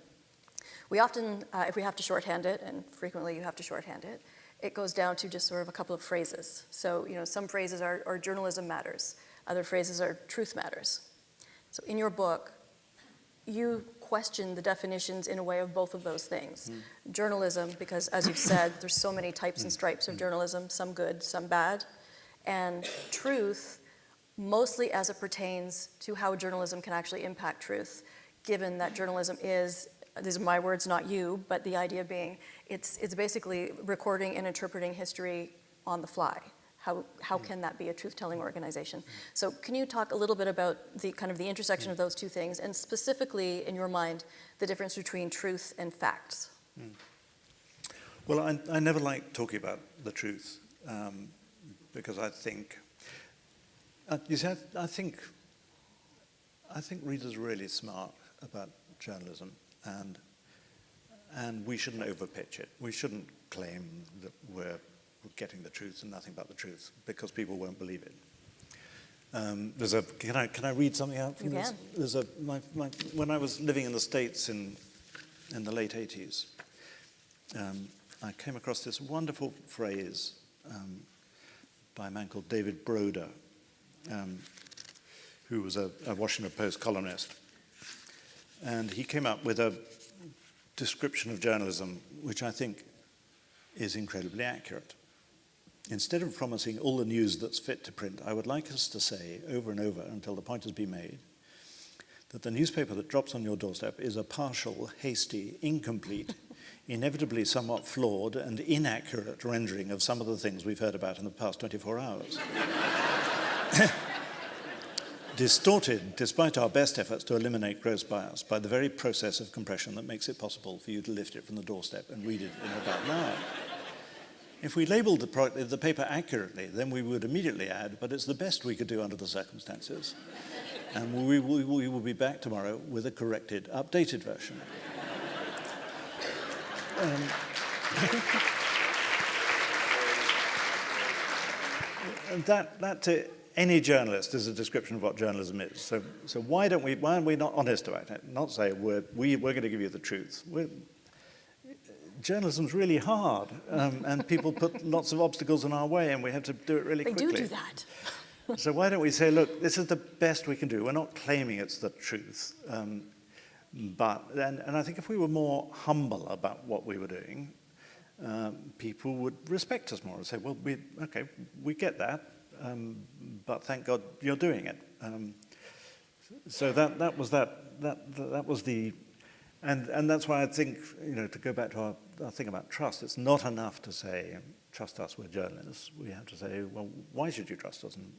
We often, if we have to shorthand it, and frequently you have to shorthand it, it goes down to just sort of a couple of phrases. So, some phrases are journalism matters. Other phrases are truth matters. So in your book, you question the definitions in a way of both of those things. Journalism, because as you've said, there's so many types and stripes of journalism, some good, some bad. And truth, mostly as it pertains to how journalism can actually impact truth, given that journalism is, these are my words, not you, but the idea being, it's basically recording and interpreting history on the fly. How can that be a truth-telling organization? So can you talk a little bit about the kind of the intersection of those two things, and specifically, in your mind, the difference between truth and facts? Well, I never like talking about the truth, because I think, you see, I think readers are really smart about journalism, and we shouldn't overpitch it. We shouldn't claim that we're getting the truth and nothing but the truth, because people won't believe it. Can I read something out from this? There's when I was living in the States in the late 80s, I came across this wonderful phrase by a man called David Broder, who was a Washington Post columnist. And he came up with a description of journalism, which I think is incredibly accurate. Instead of promising all the news that's fit to print, I would like us to say over and over until the point has been made that the newspaper that drops on your doorstep is a partial, hasty, incomplete, inevitably somewhat flawed and inaccurate rendering of some of the things we've heard about in the past 24 hours. Distorted, despite our best efforts to eliminate gross bias, by the very process of compression that makes it possible for you to lift it from the doorstep and read it in about an hour. If we labelled the paper accurately, then we would immediately add, but it's the best we could do under the circumstances. And we will be back tomorrow with a corrected, updated version. That to any journalist is a description of what journalism is. So why are we not honest about it? Not say we're going to give you the truth. Journalism's really hard, and people put lots of obstacles in our way, and we have to do it really quickly. They do that. So why don't we say, look, this is the best we can do. We're not claiming it's the truth. And I think if we were more humble about what we were doing, people would respect us more and say, well, we get that, but thank God you're doing it. So that was the, and that's why I think, to go back to our thing about trust, it's not enough to say, trust us, we're journalists. We have to say, well, why should you trust us? And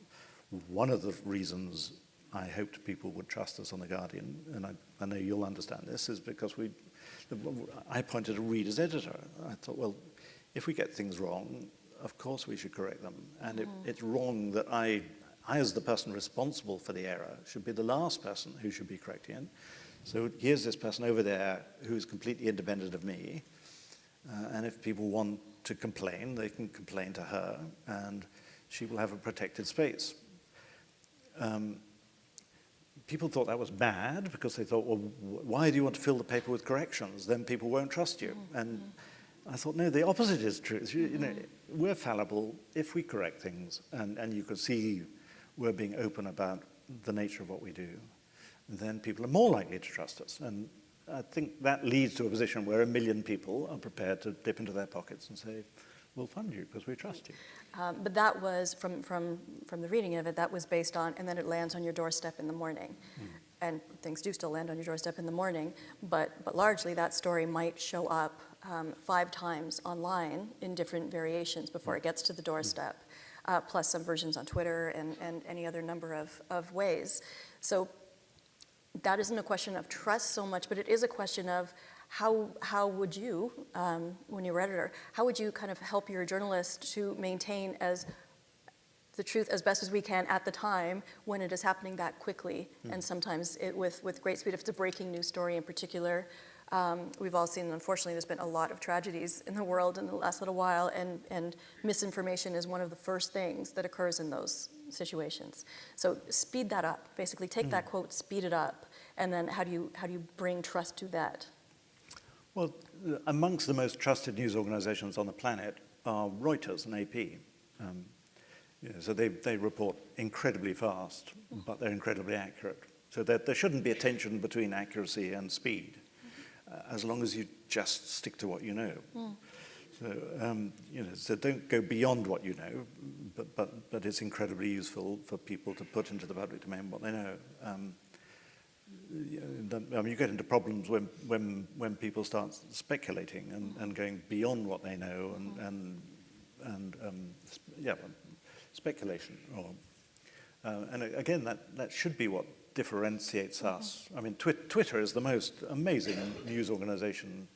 one of the reasons I hoped people would trust us on The Guardian, and I know you'll understand this, is because I appointed a reader's editor. I thought, well, if we get things wrong, of course we should correct them. And it's wrong that I, as the person responsible for the error, should be the last person who should be correcting it. So here's this person over there who is completely independent of me. And if people want to complain, they can complain to her, and she will have a protected space. People thought that was bad because they thought, well, why do you want to fill the paper with corrections? Then people won't trust you. And I thought, no, the opposite is true. We're fallible if we correct things, and you can see we're being open about the nature of what we do. Then people are more likely to trust us. And I think that leads to a position where 1 million people are prepared to dip into their pockets and say, we'll fund you because we trust you. But that was, from the reading of it, that was based on, and then it lands on your doorstep in the morning. And things do still land on your doorstep in the morning, but largely that story might show up 5 times online in different variations before it gets to the doorstep, plus some versions on Twitter and any other number of ways. So that isn't a question of trust so much, but it is a question of how would you, when you were editor, how would you kind of help your journalist to maintain the truth as best as we can at the time when it is happening that quickly, and sometimes with great speed. If it's a breaking news story in particular, we've all seen, unfortunately, there's been a lot of tragedies in the world in the last little while, and misinformation is one of the first things that occurs in those situations. So speed that up. Basically, take that quote, speed it up, and then how do you bring trust to that? Well, amongst the most trusted news organizations on the planet are Reuters and AP. So they report incredibly fast, but they're incredibly accurate. So there shouldn't be a tension between accuracy and speed, as long as you just stick to what you know. So don't go beyond what you know, but it's incredibly useful for people to put into the public domain what they know. You get into problems when people start speculating and going beyond what they know and speculation. And again, that should be what differentiates us. I mean, Twitter is the most amazing news organization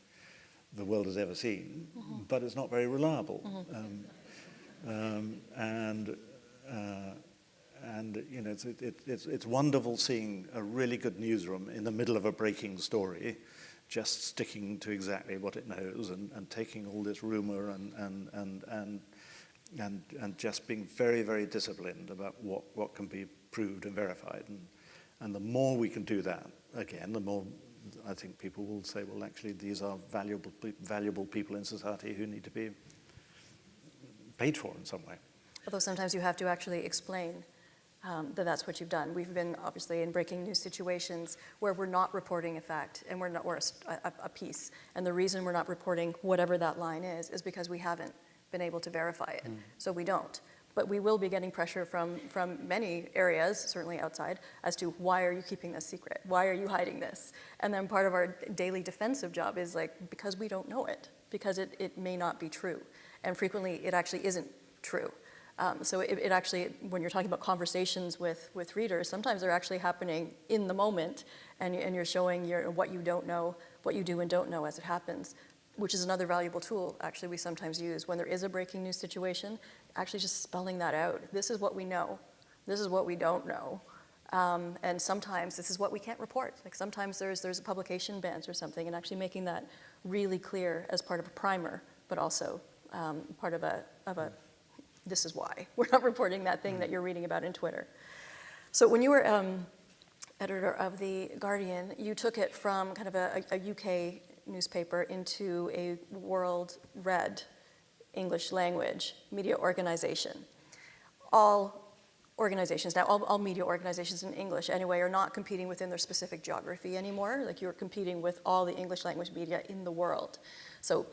the world has ever seen, but it's not very reliable. It's wonderful seeing a really good newsroom in the middle of a breaking story, just sticking to exactly what it knows and taking all this rumor and just being very, very disciplined about what can be proved and verified. And the more we can do that, again, the more I think people will say, well, actually, these are valuable people in society who need to be paid for in some way. Although sometimes you have to actually explain that's what you've done. We've been obviously in breaking news situations where we're not reporting a fact and we're a piece. And the reason we're not reporting whatever that line is because we haven't been able to verify it. So we don't. But we will be getting pressure from many areas, certainly outside, as to why are you keeping this secret? Why are you hiding this? And then part of our daily defensive job is like, because we don't know it, because it may not be true. And frequently it actually isn't true. So it actually, when you're talking about conversations with readers, sometimes they're actually happening in the moment, and you're showing what you don't know, what you do and don't know as it happens, which is another valuable tool, actually, we sometimes use when there is a breaking news situation, actually just spelling that out. This is what we know. This is what we don't know. And sometimes this is what we can't report. Like sometimes there's a publication bans or something, and actually making that really clear as part of a primer, but also part of a this is why. We're not reporting that thing that you're reading about in Twitter. So when you were editor of The Guardian, you took it from kind of a UK newspaper into a world-read English language media organization. All organizations, now all media organizations in English anyway, are not competing within their specific geography anymore. Like you're competing with all the English language media in the world. So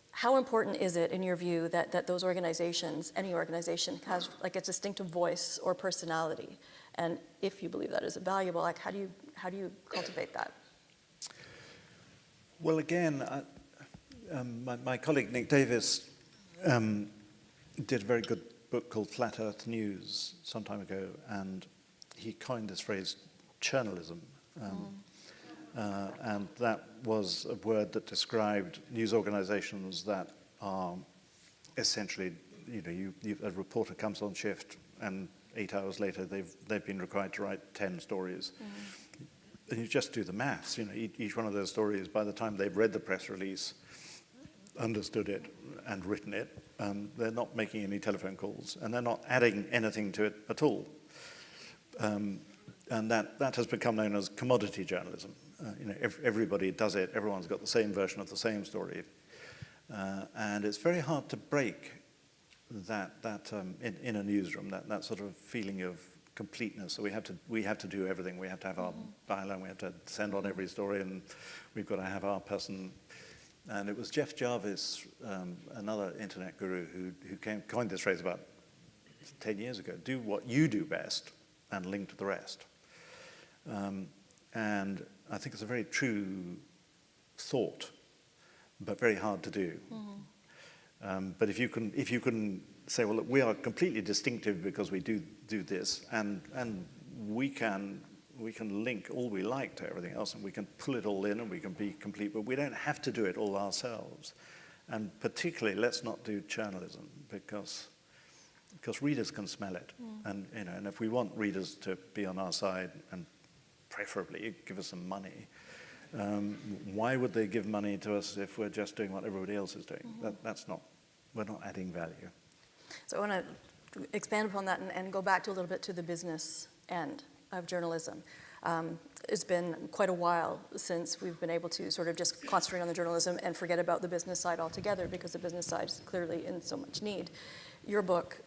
how important is it, in your view, that those organizations, any organization, has like a distinctive voice or personality? And if you believe that is valuable, like how do you cultivate that? Well, again, my colleague Nick Davis did a very good book called Flat Earth News some time ago, and he coined this phrase, journalism. And that was a word that described news organizations that are essentially, a reporter comes on shift and 8 hours later they've been required to write 10 stories. And you just do the maths. Each one of those stories, by the time they've read the press release, understood it and written it, they're not making any telephone calls, and they're not adding anything to it at all. And that has become known as commodity journalism. Everybody does it. Everyone's got the same version of the same story, and it's very hard to break that in a newsroom. That sort of feeling of completeness. So we have to do everything. We have to have our byline. We have to send on every story, and we've got to have our person. And it was Jeff Jarvis, another internet guru, who coined this phrase about 10 years ago: "Do what you do best, and link to the rest." And I think it's a very true thought, but very hard to do. But if you can say, well, look, we are completely distinctive because we do this, and we can link all we like to everything else, and we can pull it all in, and we can be complete, but we don't have to do it all ourselves. And particularly, let's not do journalism because readers can smell it, and if we want readers to be on our side and preferably give us some money, why would they give money to us if we're just doing what everybody else is doing? We're not adding value. So I want to expand upon that and go back to a little bit to the business end of journalism. It's been quite a while since we've been able to sort of just concentrate on the journalism and forget about the business side altogether, because the business side is clearly in so much need. Your book,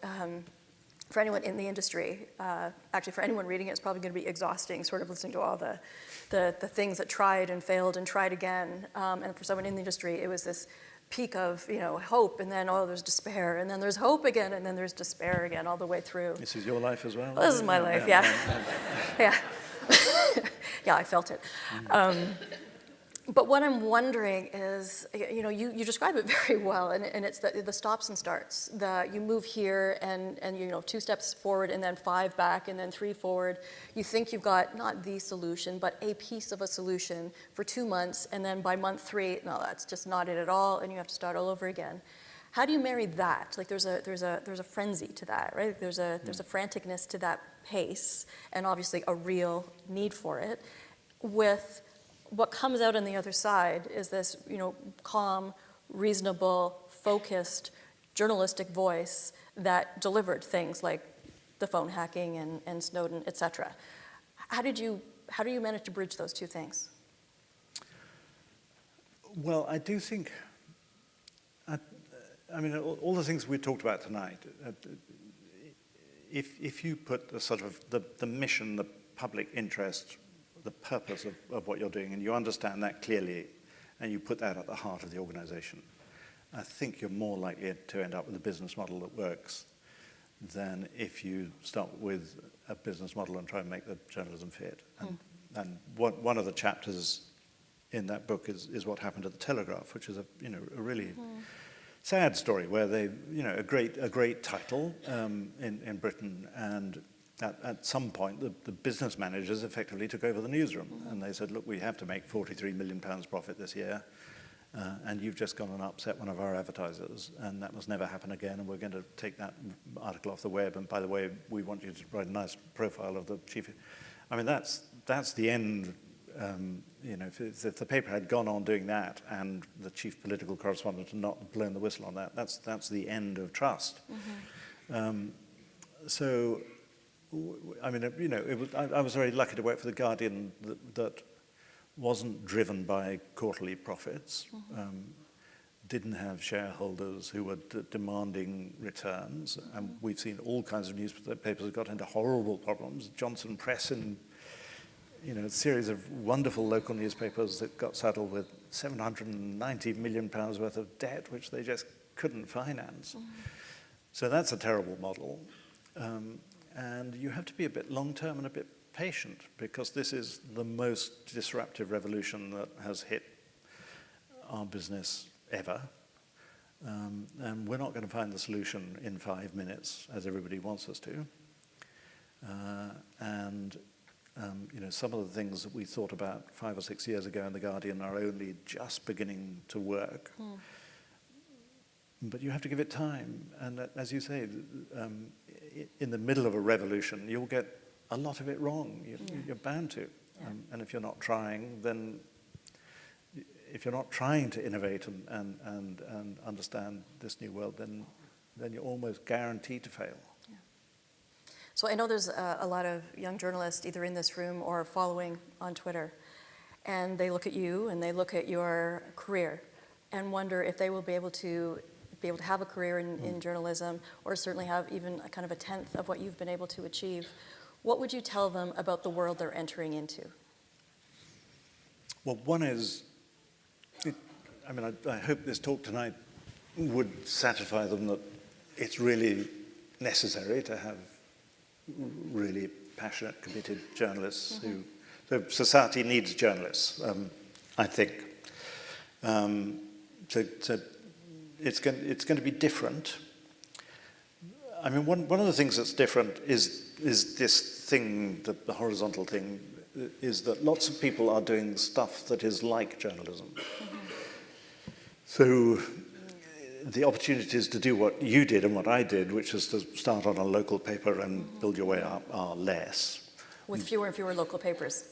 for anyone in the industry, actually for anyone reading it, it's probably going to be exhausting, sort of listening to all the things that tried and failed and tried again. And for someone in the industry, it was this peak of hope, and then there's despair, and then there's hope again, and then there's despair again, all the way through. This is your life as well? Well, this is my life, yeah. Yeah. Yeah, I felt it. But what I'm wondering is, you describe it very well, and it's the stops and starts. You move here and 2 steps forward and then 5 back and then 3 forward. You think you've got not the solution, but a piece of a solution for 2 months, and then by month 3, no, that's just not it at all, and you have to start all over again. How do you marry that? Like there's a frenzy to that, right? There's a franticness to that pace, and obviously a real need for it, with what comes out on the other side is this, calm, reasonable, focused, journalistic voice that delivered things like the phone hacking and Snowden, et cetera. How do you manage to bridge those two things? Well, I do think, all the things we talked about tonight, if you put the sort of the mission, the public interest, the purpose of what you're doing, and you understand that clearly, and you put that at the heart of the organization, I think you're more likely to end up with a business model that works than if you start with a business model and try and make the journalism fit. And one of the chapters in that book is what happened at the Telegraph, which is a really sad story where they, a great title in Britain, and at some point the business managers effectively took over the newsroom, and they said, look, we have to make £43 million profit this year, and you've just gone and upset one of our advertisers, and that must never happen again, and we're going to take that article off the web, and by the way, we want you to write a nice profile of the chief. I mean, that's the end. If the paper had gone on doing that and the chief political correspondent had not blown the whistle on that, that's the end of trust. So, I mean, I was very lucky to work for The Guardian that wasn't driven by quarterly profits, didn't have shareholders who were demanding returns, and we've seen all kinds of newspapers that got into horrible problems. Johnson Press in a series of wonderful local newspapers that got saddled with £790 million worth of debt, which they just couldn't finance. So that's a terrible model. And you have to be a bit long-term and a bit patient, because this is the most disruptive revolution that has hit our business ever. And we're not going to find the solution in 5 minutes, as everybody wants us to. Some of the things that we thought about 5 or 6 years ago in The Guardian are only just beginning to work. But you have to give it time. And as you say, in the middle of a revolution, you'll get a lot of it wrong. You're bound to. And if you're not trying, then if you're not trying to innovate and understand this new world, then you're almost guaranteed to fail. So I know there's a lot of young journalists either in this room or following on Twitter, and they look at you and they look at your career and wonder if they will be able to have a career in journalism, or certainly have even a kind of a tenth of what you've been able to achieve. What would you tell them about the world they're entering into? Well, one is, I hope this talk tonight would satisfy them that it's really necessary to have really passionate, committed journalists so society needs journalists, I think. So it's going to be different. I mean, one of the things that's different is this thing, the horizontal thing, is that lots of people are doing stuff that is like journalism. So the opportunities to do what you did and what I did, which is to start on a local paper and build your way up, are less. With fewer and fewer local papers.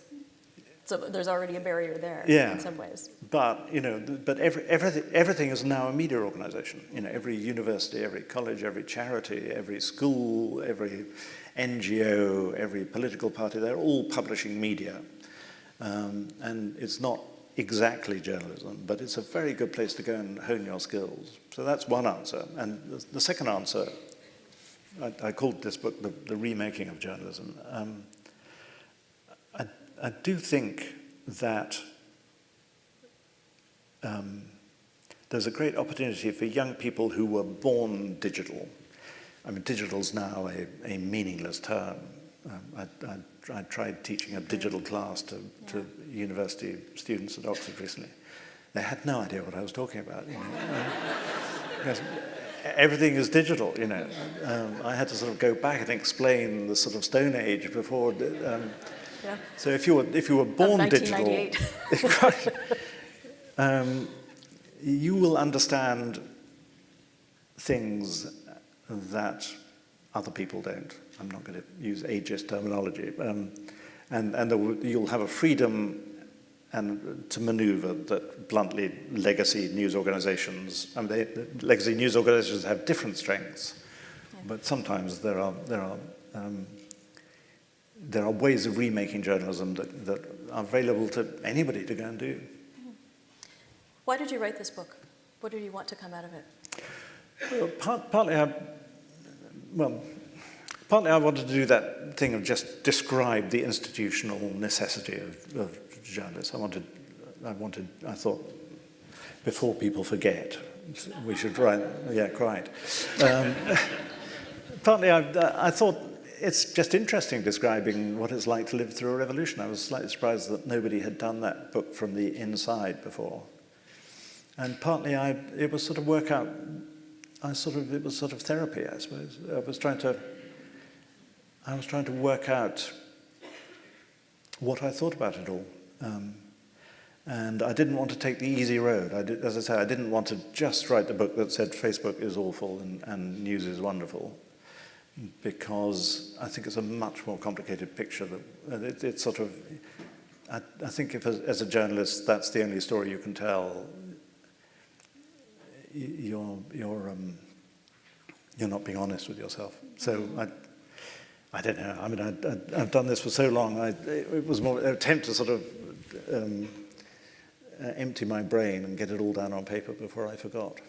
So there's already a barrier there in some ways. But, everything is now a media organization. Every university, every college, every charity, every school, every NGO, every political party, they're all publishing media. And it's not exactly journalism, but it's a very good place to go and hone your skills. So that's one answer. And the second answer, I called this book the Remaking of Journalism. I do think that there's a great opportunity for young people who were born digital. I mean, digital's now a meaningless term. I tried teaching a digital class to university students at Oxford recently. They had no idea what I was talking about. Because everything is digital. I had to sort of go back and explain the sort of Stone Age before. So if you were born digital, you will understand things that other people don't. I'm not going to use ageist terminology. You'll have a freedom to maneuver that bluntly legacy news organizations, legacy news organizations have different strengths, but sometimes there are ways of remaking journalism that are available to anybody to go and do. Why did you write this book? What did you want to come out of it? Well, partly I wanted to do that thing of just describe the institutional necessity of journalists. I thought, before people forget, we should write, partly I thought it's just interesting describing what it's like to live through a revolution. I was slightly surprised that nobody had done that book from the inside before. And partly it was sort of work out, it was sort of therapy, I suppose. I was trying to work out what I thought about it all. And I didn't want to take the easy road. As I say, I didn't want to just write the book that said Facebook is awful and news is wonderful, because I think it's a much more complicated picture. It's sort of, I think if as a journalist that's the only story you can tell, you're not being honest with yourself. So I don't know. I mean, I've done this for so long. It was more an attempt to sort of empty my brain and get it all down on paper before I forgot.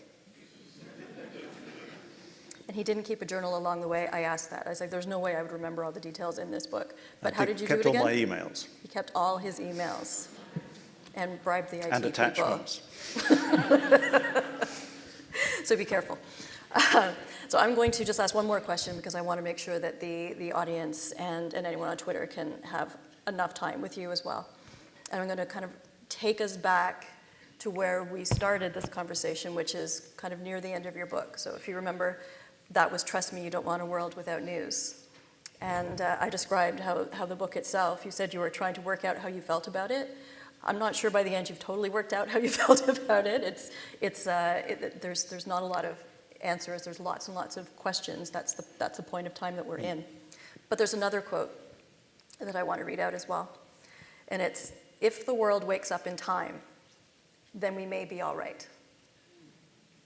And he didn't keep a journal along the way. I asked that. I was like, there's no way I would remember all the details in this book. But how did you do it again? Kept all my emails. He kept all his emails and bribed the IT and attachments. So be careful. So I'm going to just ask one more question because I want to make sure that the audience and anyone on Twitter can have enough time with you as well. And I'm going to kind of take us back to where we started this conversation, which is kind of near the end of your book. So if you remember, that was Trust Me, You Don't Want a World Without News. And I described how the book itself, you said you were trying to work out how you felt about it. I'm not sure by the end you've totally worked out how you felt about it. There's not a lot of answers. There's lots and lots of questions. That's the point of time that we're in. But there's another quote that I want to read out as well. And it's, if the world wakes up in time, then we may be all right.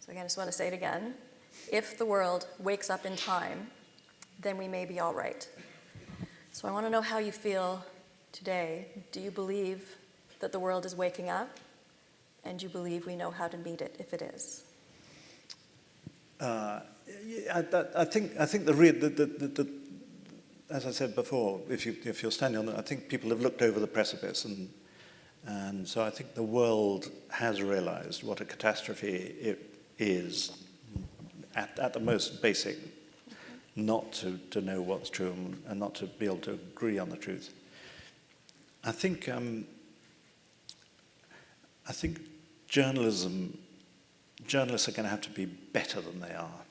So again, I just want to say it again. If the world wakes up in time, then we may be all right. So I want to know how you feel today. Do you believe that the world is waking up? And do you believe we know how to meet it if it is? I think as I said before, if you're standing on it, I think people have looked over the precipice, and so I think the world has realized what a catastrophe it is at the most basic, not to know what's true and not to be able to agree on the truth. I think journalists are going to have to be better than they are.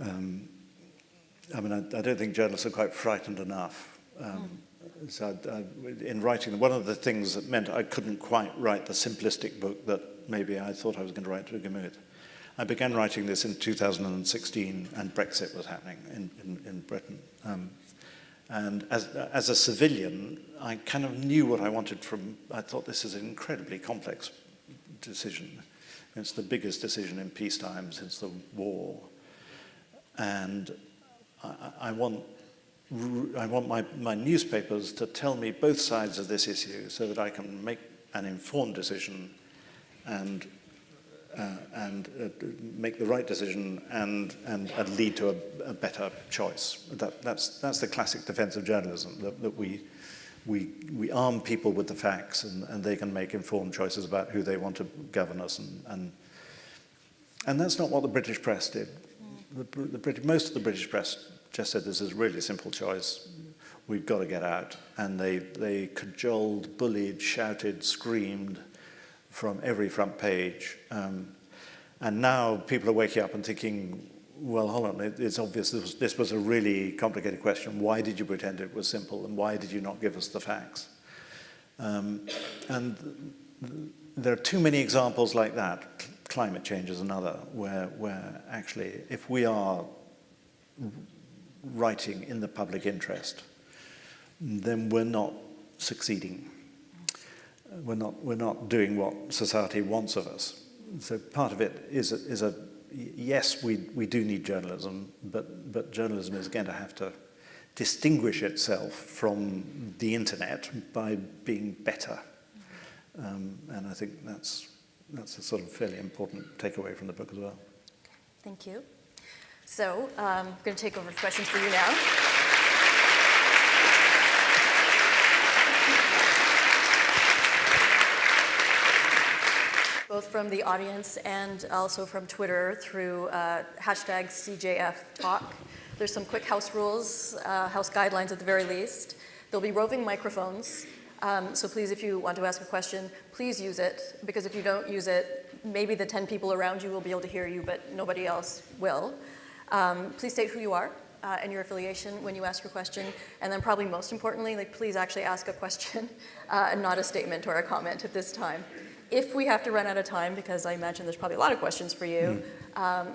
I mean, I don't think journalists are quite frightened enough. So in writing, one of the things that meant I couldn't quite write the simplistic book that maybe I thought I was going to write to begin with. I began writing this in 2016, and Brexit was happening in Britain. And as a civilian, I kind of knew what I wanted I thought this is an incredibly complex decision. It's the biggest decision in peacetime since the war. And I want my newspapers to tell me both sides of this issue so that I can make an informed decision and make the right decision and lead to a better choice. That's the classic defense of journalism, that we arm people with the facts and they can make informed choices about who they want to govern us. And that's not what the British press did. Most of the British press just said this is a really simple choice. We've got to get out. And they cajoled, bullied, shouted, screamed from every front page. And now people are waking up and thinking, well, hold on, it's obvious this was a really complicated question. Why did you pretend it was simple? And why did you not give us the facts? And there are too many examples like that. Climate change is another, where actually, if we are writing in the public interest, then we're not succeeding. We're not doing what society wants of us. So part of it is yes, we do need journalism, but journalism is going to have to distinguish itself from the internet by being better. And I think that's a sort of fairly important takeaway from the book as well. Thank you. So I'm going to take over questions for you now. both from the audience and also from Twitter through hashtag CJFTalk. There's some quick house rules, house guidelines at the very least. There'll be roving microphones. So please, if you want to ask a question, please use it, because if you don't use it, maybe the 10 people around you will be able to hear you, but nobody else will. Please state who you are and your affiliation when you ask your question, and then probably most importantly, please actually ask a question and not a statement or a comment at this time. If we have to run out of time, because I imagine there's probably a lot of questions for you,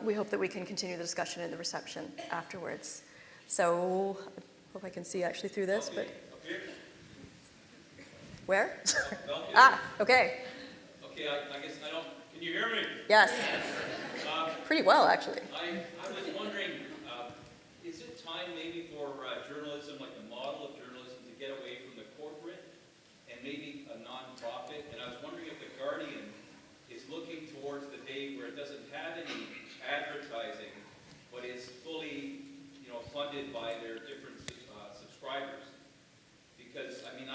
we hope that we can continue the discussion in the reception afterwards. So, I hope I can see actually through this, but... Where? Okay. Okay, I guess I don't, can you hear me? Yes. Pretty well, actually. I was wondering, is it time maybe for journalism, like the model of journalism, to get away from the corporate and maybe a non-profit? And I was wondering if the Guardian is looking towards the day where it doesn't have any advertising, but is fully, funded by their different subscribers. Because, I mean,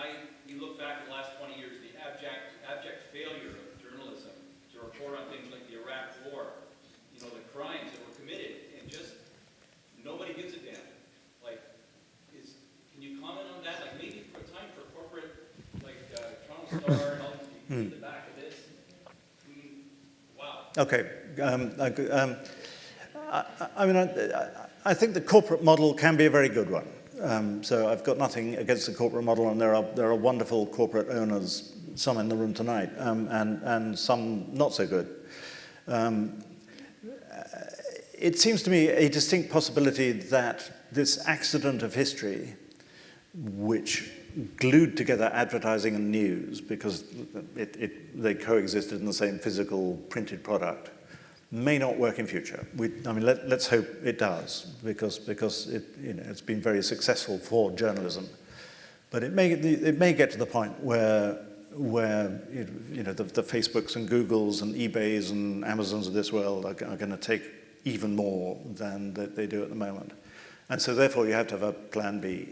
you look back at the last 20 years, the abject failure of journalism to report on things like the Iraq War, the crimes that were committed, and just nobody gives a damn. Like, can you comment on that? Like, maybe for a time for corporate, like Toronto Star and all these people in the back of this. Wow. Okay. I think the corporate model can be a very good one. So I've got nothing against the corporate model, and there are wonderful corporate owners, some in the room tonight, and some not so good. It seems to me a distinct possibility that this accident of history, which glued together advertising and news because they coexisted in the same physical printed product, may not work in future. Let's hope it does, because it's been very successful for journalism. But it may get to the point where the Facebooks and Googles and eBays and Amazons of this world are going to take even more than they do at the moment. And so therefore you have to have a plan B.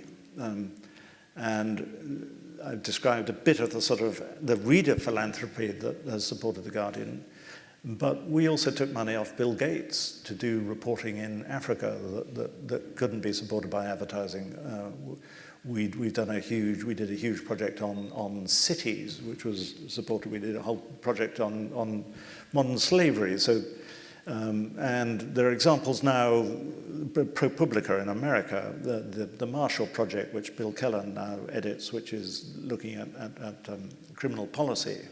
And I've described a bit of the reader philanthropy that has supported The Guardian. But we also took money off Bill Gates to do reporting in Africa that couldn't be supported by advertising. We did a huge project on cities, which was supported. We did a whole project on modern slavery. So, and there are examples now. ProPublica in America, the Marshall Project, which Bill Keller now edits, which is looking at criminal policy.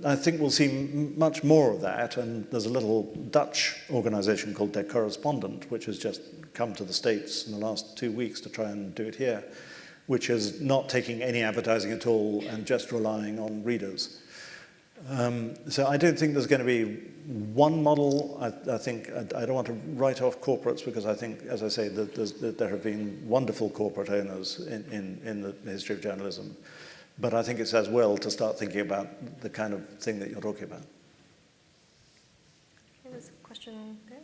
I think we'll see much more of that, and there's a little Dutch organization called Der Correspondent, which has just come to the States in the last 2 weeks to try and do it here, which is not taking any advertising at all and just relying on readers. So I don't think there's going to be one model. I think I don't want to write off corporates, because I think, as I say, that there have been wonderful corporate owners in the history of journalism. But I think it's as well to start thinking about the kind of thing that you're talking about. Okay, there's a question there.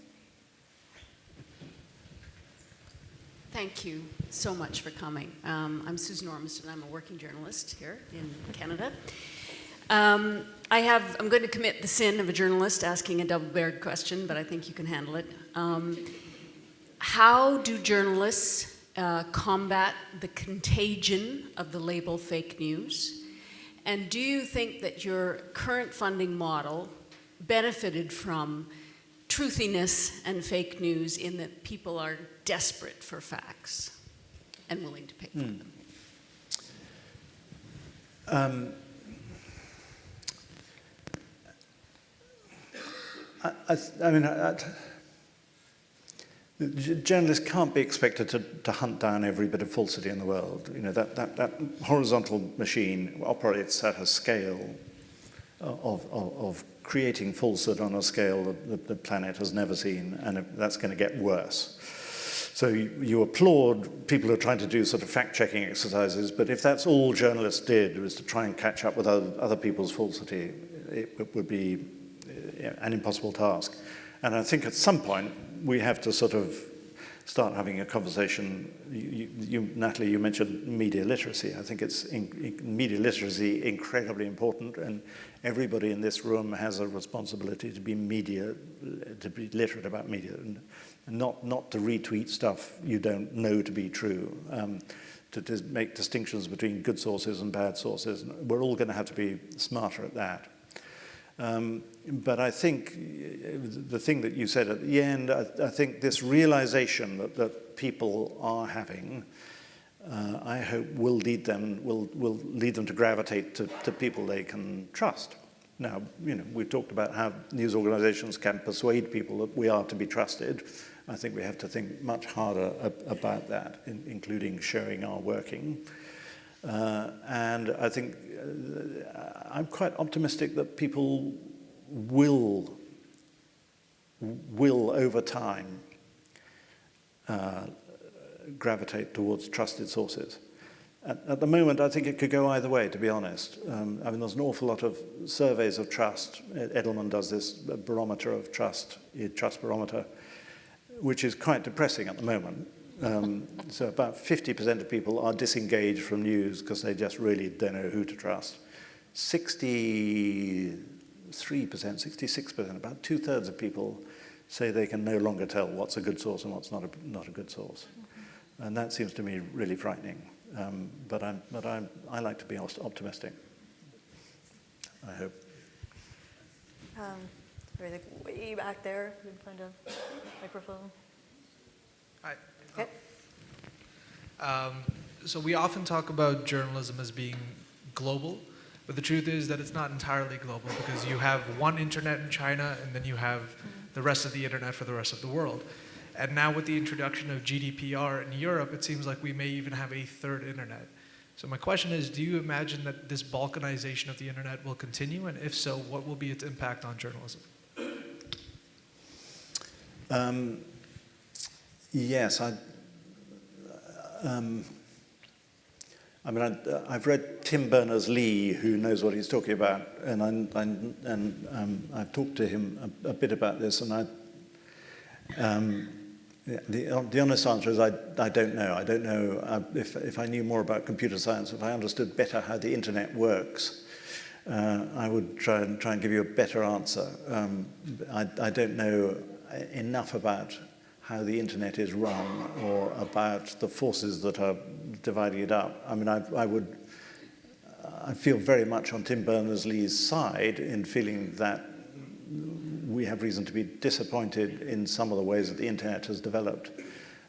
Thank you so much for coming. I'm Susan Ormiston. I'm a working journalist here in Canada. I'm going to commit the sin of a journalist asking a double-barreled question, but I think you can handle it. How do journalists combat the contagion of the label fake news? And do you think that your current funding model benefited from truthiness and fake news, in that people are desperate for facts and willing to pay for them? Journalists can't be expected to hunt down every bit of falsity in the world. That horizontal machine operates at a scale of creating falsehood on a scale that the planet has never seen, and that's going to get worse. So you applaud people who are trying to do sort of fact-checking exercises, but if that's all journalists did, was to try and catch up with other people's falsity, it would be an impossible task. And I think at some point we have to sort of start having a conversation. Natalie, you mentioned media literacy. I think media literacy incredibly important, and everybody in this room has a responsibility to be literate about media, and not to retweet stuff you don't know to be true, to make distinctions between good sources and bad sources. We're all going to have to be smarter at that. But I think the thing that you said at the end, I think this realization that people are having, I hope will lead them to gravitate to people they can trust. Now, we've talked about how news organizations can persuade people that we are to be trusted. I think we have to think much harder about that, including showing our working. And I think I'm quite optimistic that people will over time gravitate towards trusted sources. At the moment, I think it could go either way, to be honest. There's an awful lot of surveys of trust. Edelman does this barometer of trust, trust barometer, which is quite depressing at the moment. So about 50% of people are disengaged from news because they just really don't know who to trust. 63%, 66%, about 2/3 of people say they can no longer tell what's a good source and what's not a good source. And that seems to me really frightening. But I like to be optimistic. I hope. Way back there, we can find a microphone. Hi. Okay. So we often talk about journalism as being global, but the truth is that it's not entirely global, because you have one internet in China and then you have the rest of the internet for the rest of the world. And now with the introduction of GDPR in Europe, it seems like we may even have a third internet. So my question is, do you imagine that this balkanization of the internet will continue? And if so, what will be its impact on journalism? Yes, I've read Tim Berners-Lee, who knows what he's talking about, and I've talked to him a bit about this, and the honest answer is I don't know. I don't know if I knew more about computer science, if I understood better how the internet works, I would try and give you a better answer. I don't know enough about how the internet is run or about the forces that are dividing it up. I feel very much on Tim Berners-Lee's side in feeling that we have reason to be disappointed in some of the ways that the internet has developed,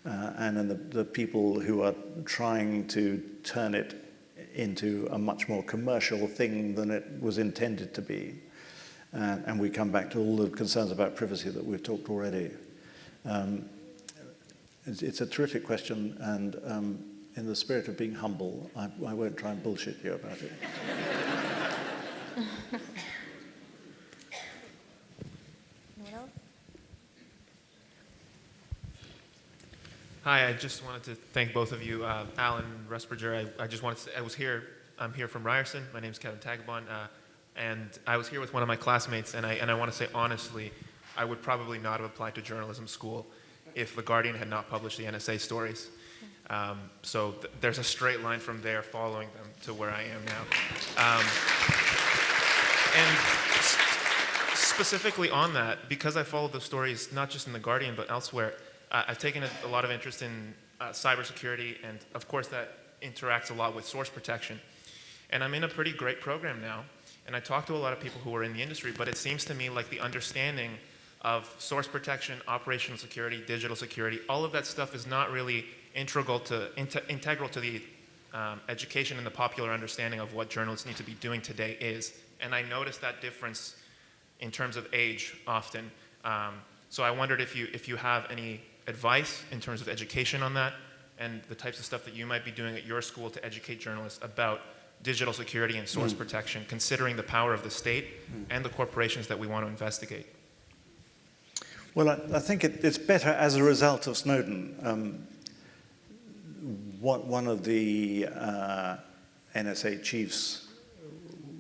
and in the people who are trying to turn it into a much more commercial thing than it was intended to be. And we come back to all the concerns about privacy that we've talked already. It's a terrific question, and in the spirit of being humble, I won't try and bullshit you about it. Anyone else? Hi, I just wanted to thank both of you, Alan and Rusbridger. I just wanted to say, I'm here from Ryerson. My name is Kevin Tagabon, and I was here with one of my classmates, and I want to say honestly, I would probably not have applied to journalism school if The Guardian had not published the NSA stories. So there's a straight line from there following them to where I am now. And specifically on that, because I followed the stories not just in The Guardian but elsewhere, I've taken a lot of interest in cybersecurity, and of course that interacts a lot with source protection. And I'm in a pretty great program now, and I talk to a lot of people who are in the industry, but it seems to me like the understanding of source protection, operational security, digital security, all of that stuff is not really integral to the education and the popular understanding of what journalists need to be doing today is. And I noticed that difference in terms of age often. So I wondered if you have any advice in terms of education on that, and the types of stuff that you might be doing at your school to educate journalists about digital security and source protection, considering the power of the state and the corporations that we want to investigate. Well, I think it's better as a result of Snowden. One of the NSA chiefs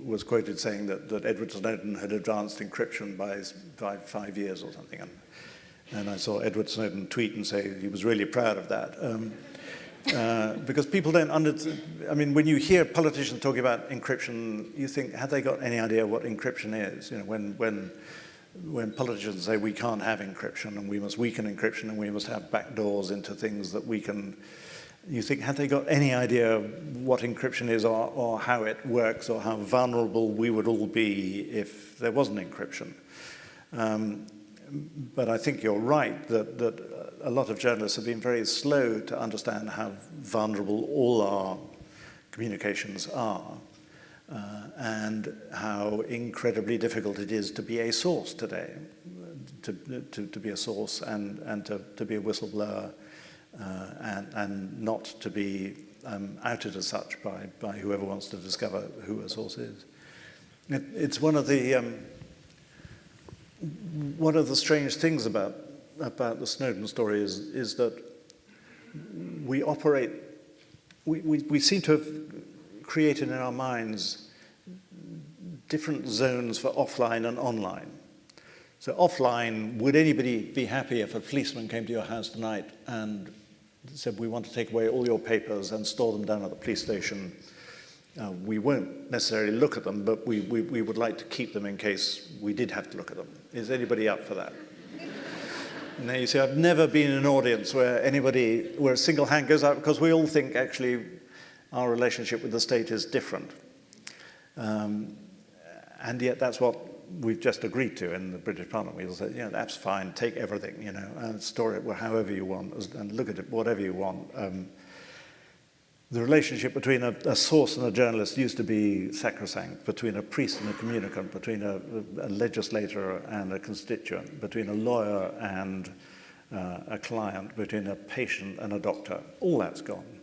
was quoted saying that Edward Snowden had advanced encryption by 5 years or something. And I saw Edward Snowden tweet and say he was really proud of that. Because people don't I mean, when you hear politicians talking about encryption, you think, have they got any idea what encryption is? You know, when politicians say we can't have encryption and we must weaken encryption and we must have backdoors into things that weaken, you think, have they got any idea what encryption is or how it works or how vulnerable we would all be if there wasn't encryption? But I think you're right that a lot of journalists have been very slow to understand how vulnerable all our communications are, and how incredibly difficult it is to be a source today, to be a source and to be a whistleblower, and not to be outed as such by whoever wants to discover who a source is. It's one of the strange things about the Snowden story is that we seem to have created in our minds different zones for offline and online. So offline, would anybody be happy if a policeman came to your house tonight and said, we want to take away all your papers and store them down at the police station? We won't necessarily look at them, but we would like to keep them in case we did have to look at them. Is anybody up for that? Now you see, I've never been in an audience where a single hand goes up, because we all think actually our relationship with the state is different. And yet that's what we've just agreed to in the British Parliament. We all say, yeah, that's fine, take everything, you know, and store it however you want, and look at it whatever you want. The relationship between a source and a journalist used to be sacrosanct, between a priest and a communicant, between a legislator and a constituent, between a lawyer and a client, between a patient and a doctor. All that's gone.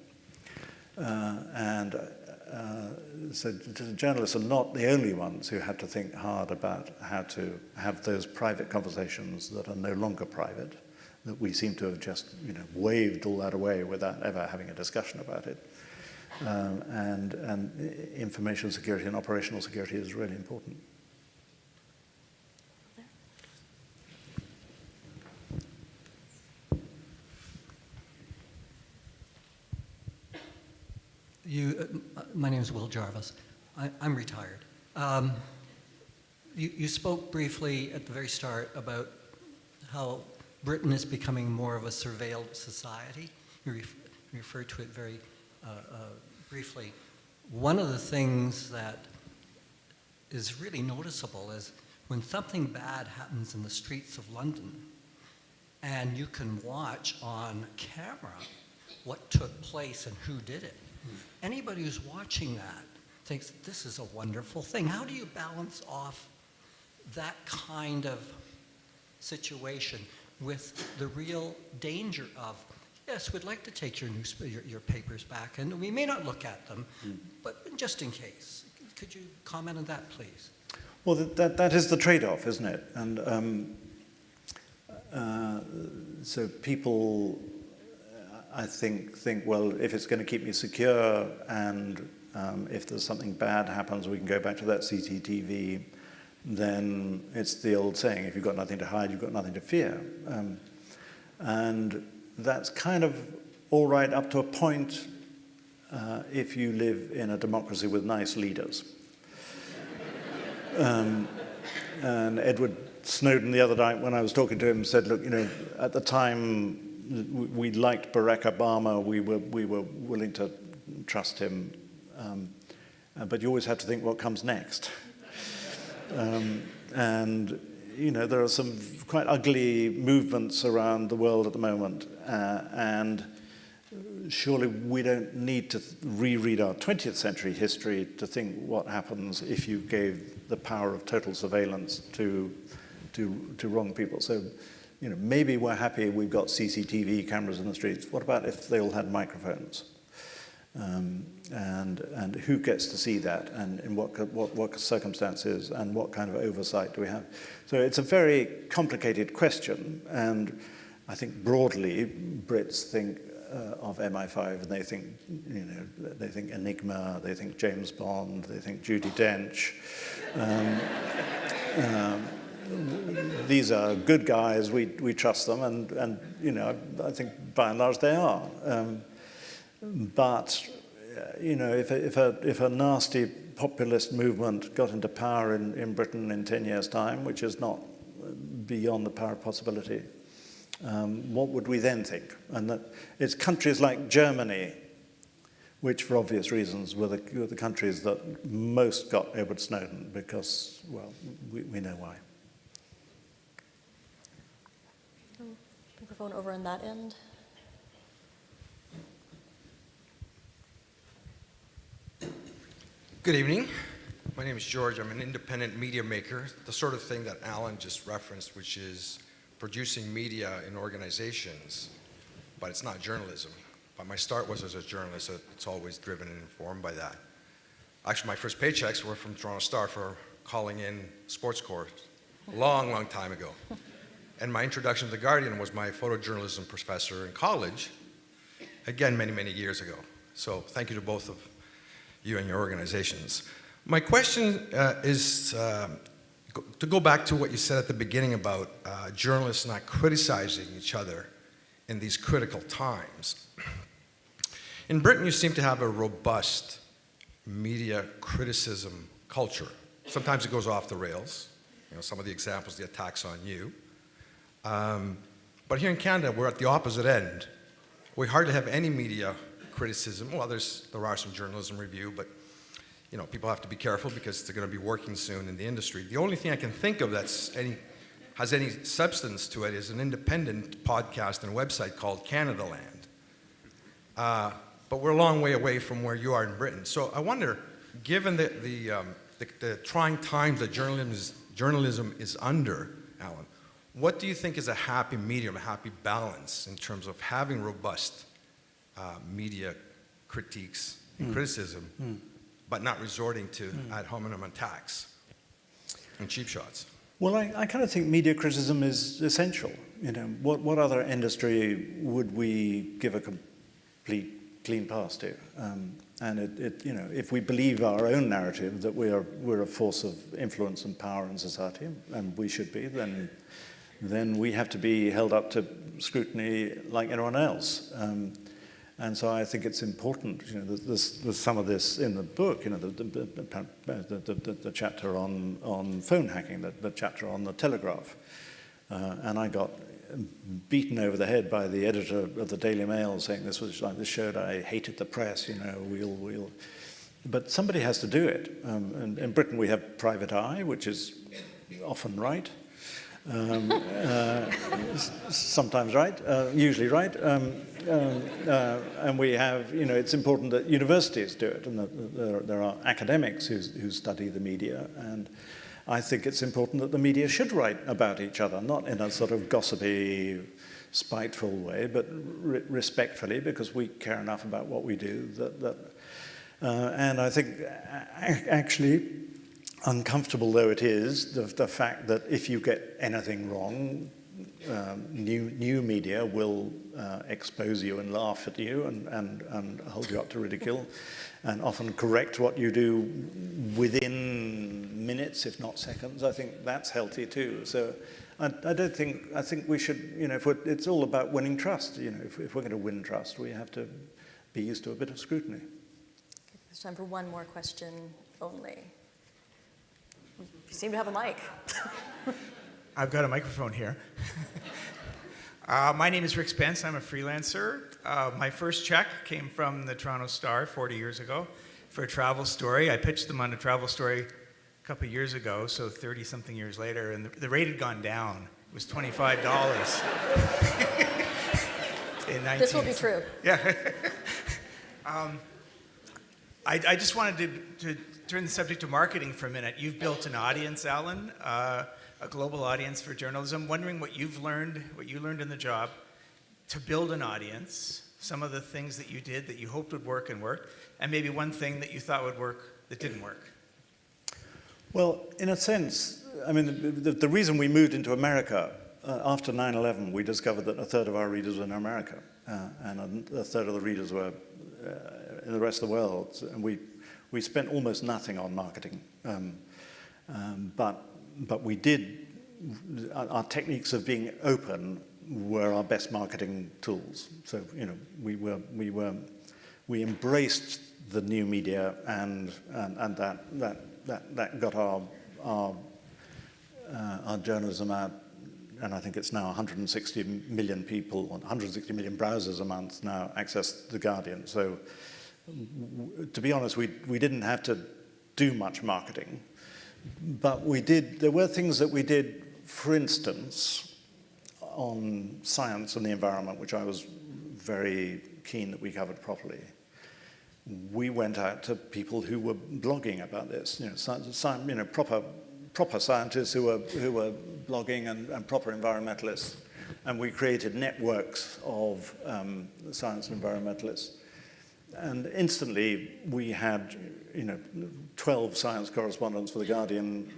So journalists are not the only ones who have to think hard about how to have those private conversations that are no longer private, that we seem to have just, you know, waved all that away without ever having a discussion about it. And information security and operational security is really important. My name is Will Jarvis. I'm retired. You spoke briefly at the very start about how Britain is becoming more of a surveilled society. You referred to it very briefly. One of the things that is really noticeable is when something bad happens in the streets of London and you can watch on camera what took place and who did it. Anybody who's watching that thinks this is a wonderful thing. How do you balance off that kind of situation with the real danger of, yes, we'd like to take your papers back, and we may not look at them, but just in case. Could you comment on that, please? Well, that is the trade-off, isn't it? And so people, I think, well, if it's going to keep me secure and if there's something bad happens, we can go back to that CCTV, then it's the old saying, if you've got nothing to hide, you've got nothing to fear. And that's kind of all right up to a point if you live in a democracy with nice leaders. And Edward Snowden the other night, when I was talking to him, said, look, you know, at the time we liked Barack Obama, we were willing to trust him, but you always have to think what comes next. And you know, there are some quite ugly movements around the world at the moment, and surely we don't need to reread our 20th century history to think what happens if you gave the power of total surveillance to wrong people. So, you know, maybe we're happy we've got CCTV cameras in the streets. What about if they all had microphones? And who gets to see that, and in what circumstances, and what kind of oversight do we have? So it's a very complicated question, and I think broadly Brits think of MI5 and they think, you know, they think Enigma, they think James Bond, they think Judi Dench. these are good guys, we trust them, and you know, I think by and large they are. But you know, if a nasty populist movement got into power in Britain in 10 years' time, which is not beyond the power of possibility, what would we then think? And that it's countries like Germany, which for obvious reasons were the countries that most got Edward Snowden, because, well, we know why. Microphone over on that end. Good evening. My name is George. I'm an independent media maker, the sort of thing that Alan just referenced, which is producing media in organizations, but it's not journalism. But my start was as a journalist, so it's always driven and informed by that. Actually, my first paychecks were from Toronto Star for calling in sports scores a long, long time ago. And my introduction to The Guardian was my photojournalism professor in college, again, many, many years ago. So thank you to both of you and your organizations. My question is to go back to what you said at the beginning about journalists not criticizing each other in these critical times. In Britain, you seem to have a robust media criticism culture. Sometimes it goes off the rails. You know, some of the examples, the attacks on you. But here in Canada, we're at the opposite end. We hardly have any media criticism. Well, there are some journalism review, but you know, people have to be careful because they're going to be working soon in the industry. The only thing I can think of has any substance to it is an independent podcast and website called Canada Land. But we're a long way away from where you are in Britain. So I wonder, given the trying times that journalism is under, Alan, what do you think is a happy medium, a happy balance in terms of having robust media critiques and criticism, but not resorting to ad hominem attacks and cheap shots? Well, I kind of think media criticism is essential. You know, what other industry would we give a complete clean pass to? And you know, if we believe our own narrative that we're a force of influence and power in society, and we should be, then we have to be held up to scrutiny like anyone else. And so I think it's important. You know, there's some of this in the book. You know, the chapter on phone hacking, the chapter on the Telegraph, and I got beaten over the head by the editor of the Daily Mail saying this showed I hated the press. You know, but somebody has to do it. And in Britain we have Private Eye, which is often right. Sometimes right, usually right, and we have, you know, it's important that universities do it, and that there are academics who study the media, and I think it's important that the media should write about each other, not in a sort of gossipy, spiteful way, but respectfully, because we care enough about what we do and I think actually, uncomfortable though it is, the fact that if you get anything wrong, new media will expose you and laugh at you and hold you up to ridicule, and often correct what you do within minutes, if not seconds. I think that's healthy too. So I think we should, you know, it's all about winning trust. You know, if we're going to win trust, we have to be used to a bit of scrutiny. There's time for one more question only. You seem to have a mic. I've got a microphone here. My name is Rick Spence. I'm a freelancer. My first check came from the Toronto Star 40 years ago for a travel story. I pitched them on a travel story a couple of years ago, so 30-something years later, and the rate had gone down. It was $25. This will be true. Yeah. I just wanted to turn the subject to marketing for a minute. You've built an audience, Alan, a global audience for journalism. Wondering what you learned in the job to build an audience, some of the things that you did that you hoped would work and worked, and maybe one thing that you thought would work that didn't work. Well, in a sense, I mean, the reason we moved into America, after 9/11, we discovered that a third of our readers were in America, and a third of the readers were in the rest of the world. And we spent almost nothing on marketing, but we did our techniques of being open were our best marketing tools. So, you know, we embraced the new media, and that got our journalism out. And I think it's now 160 million people, 160 million browsers a month now access The Guardian. So, to be honest, we didn't have to do much marketing, but there were things that we did, for instance, on science and the environment, which I was very keen that we covered properly. We went out to people who were blogging about this, proper scientists who were blogging and proper environmentalists, and we created networks of science and environmentalists. And instantly, we had 12 science correspondents for The Guardian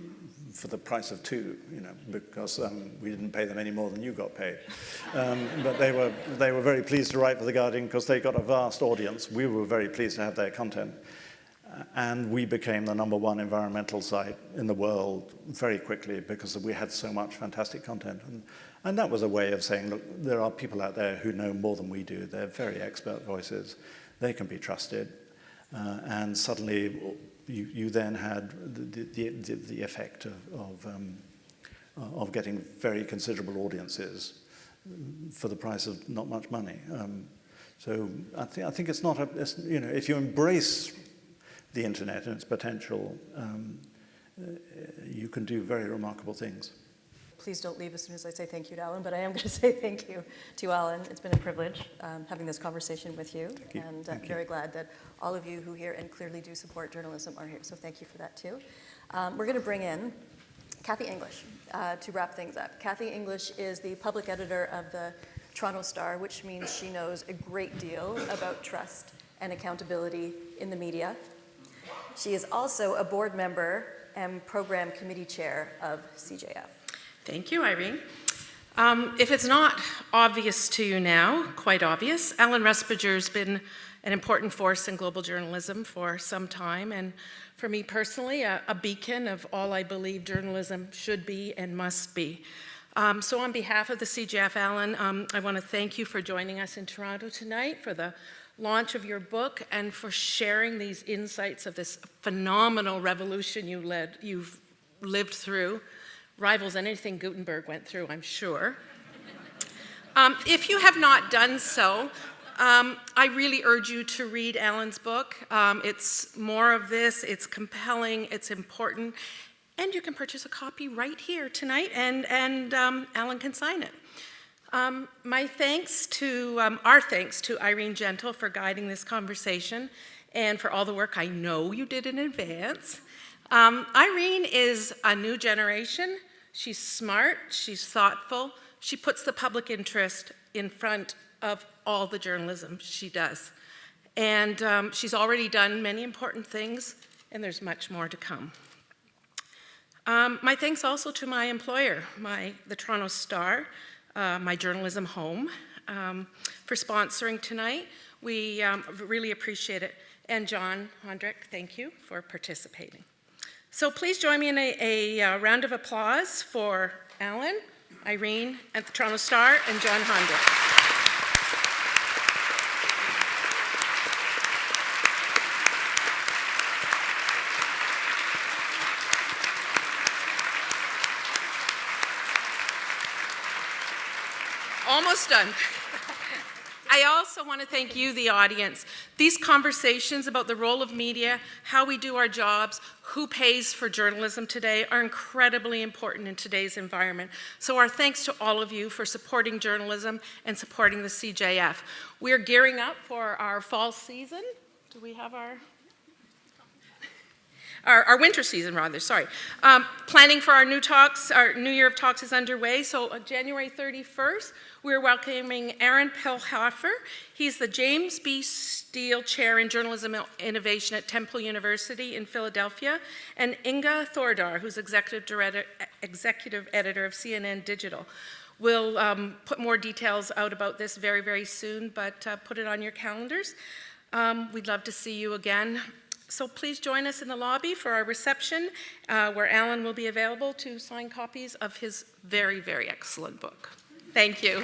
for the price of 2, because we didn't pay them any more than you got paid. But they were very pleased to write for The Guardian because they got a vast audience. We were very pleased to have their content. And we became the #1 environmental site in the world very quickly because we had so much fantastic content. And that was a way of saying, look, there are people out there who know more than we do. They're very expert voices. They can be trusted. And suddenly, you then had the effect of getting very considerable audiences for the price of not much money. So I think it's not if you embrace the internet and its potential, you can do very remarkable things. Please don't leave as soon as I say thank you to Alan, but I am going to say thank you to Alan. It's been a privilege having this conversation with you. Thank you. And I'm very glad that all of you who here and clearly do support journalism are here. So thank you for that too. We're going to bring in Kathy English to wrap things up. Kathy English is the public editor of the Toronto Star, which means she knows a great deal about trust and accountability in the media. She is also a board member and program committee chair of CJF. Thank you, Irene. If it's not obvious to you now, quite obvious, Alan Rusbridger has been an important force in global journalism for some time, and for me personally, a beacon of all I believe journalism should be and must be. So on behalf of the CJF, Alan, I want to thank you for joining us in Toronto tonight for the launch of your book and for sharing these insights of this phenomenal revolution you've lived through. Rivals anything Gutenberg went through, I'm sure. If you have not done so, I really urge you to read Alan's book. It's more of this, it's compelling, it's important, and you can purchase a copy right here tonight, and Alan can sign it. Our thanks to Irene Gentle for guiding this conversation and for all the work I know you did in advance. Irene is a new generation. She's smart, she's thoughtful, she puts the public interest in front of all the journalism she does. And she's already done many important things, and there's much more to come. My thanks also to my employer, the Toronto Star, my journalism home, for sponsoring tonight. We really appreciate it. And John Hondrick, thank you for participating. So please join me in a round of applause for Alan, Irene at the Toronto Star, and John Hondrick. Almost done. I also want to thank you, the audience. These conversations about the role of media, how we do our jobs, who pays for journalism today are incredibly important in today's environment. So our thanks to all of you for supporting journalism and supporting the CJF. We're gearing up for our fall season. Do we have our winter season, rather, sorry. Planning for our new year of talks is underway. So on January 31st, we're welcoming Aaron Pilhofer. He's the James B. Steele Chair in Journalism Innovation at Temple University in Philadelphia, and Inga Thordar, who's executive editor of CNN Digital. We'll put more details out about this very, very soon, but put it on your calendars. We'd love to see you again. So please join us in the lobby for our reception, where Alan will be available to sign copies of his very, very excellent book. Thank you.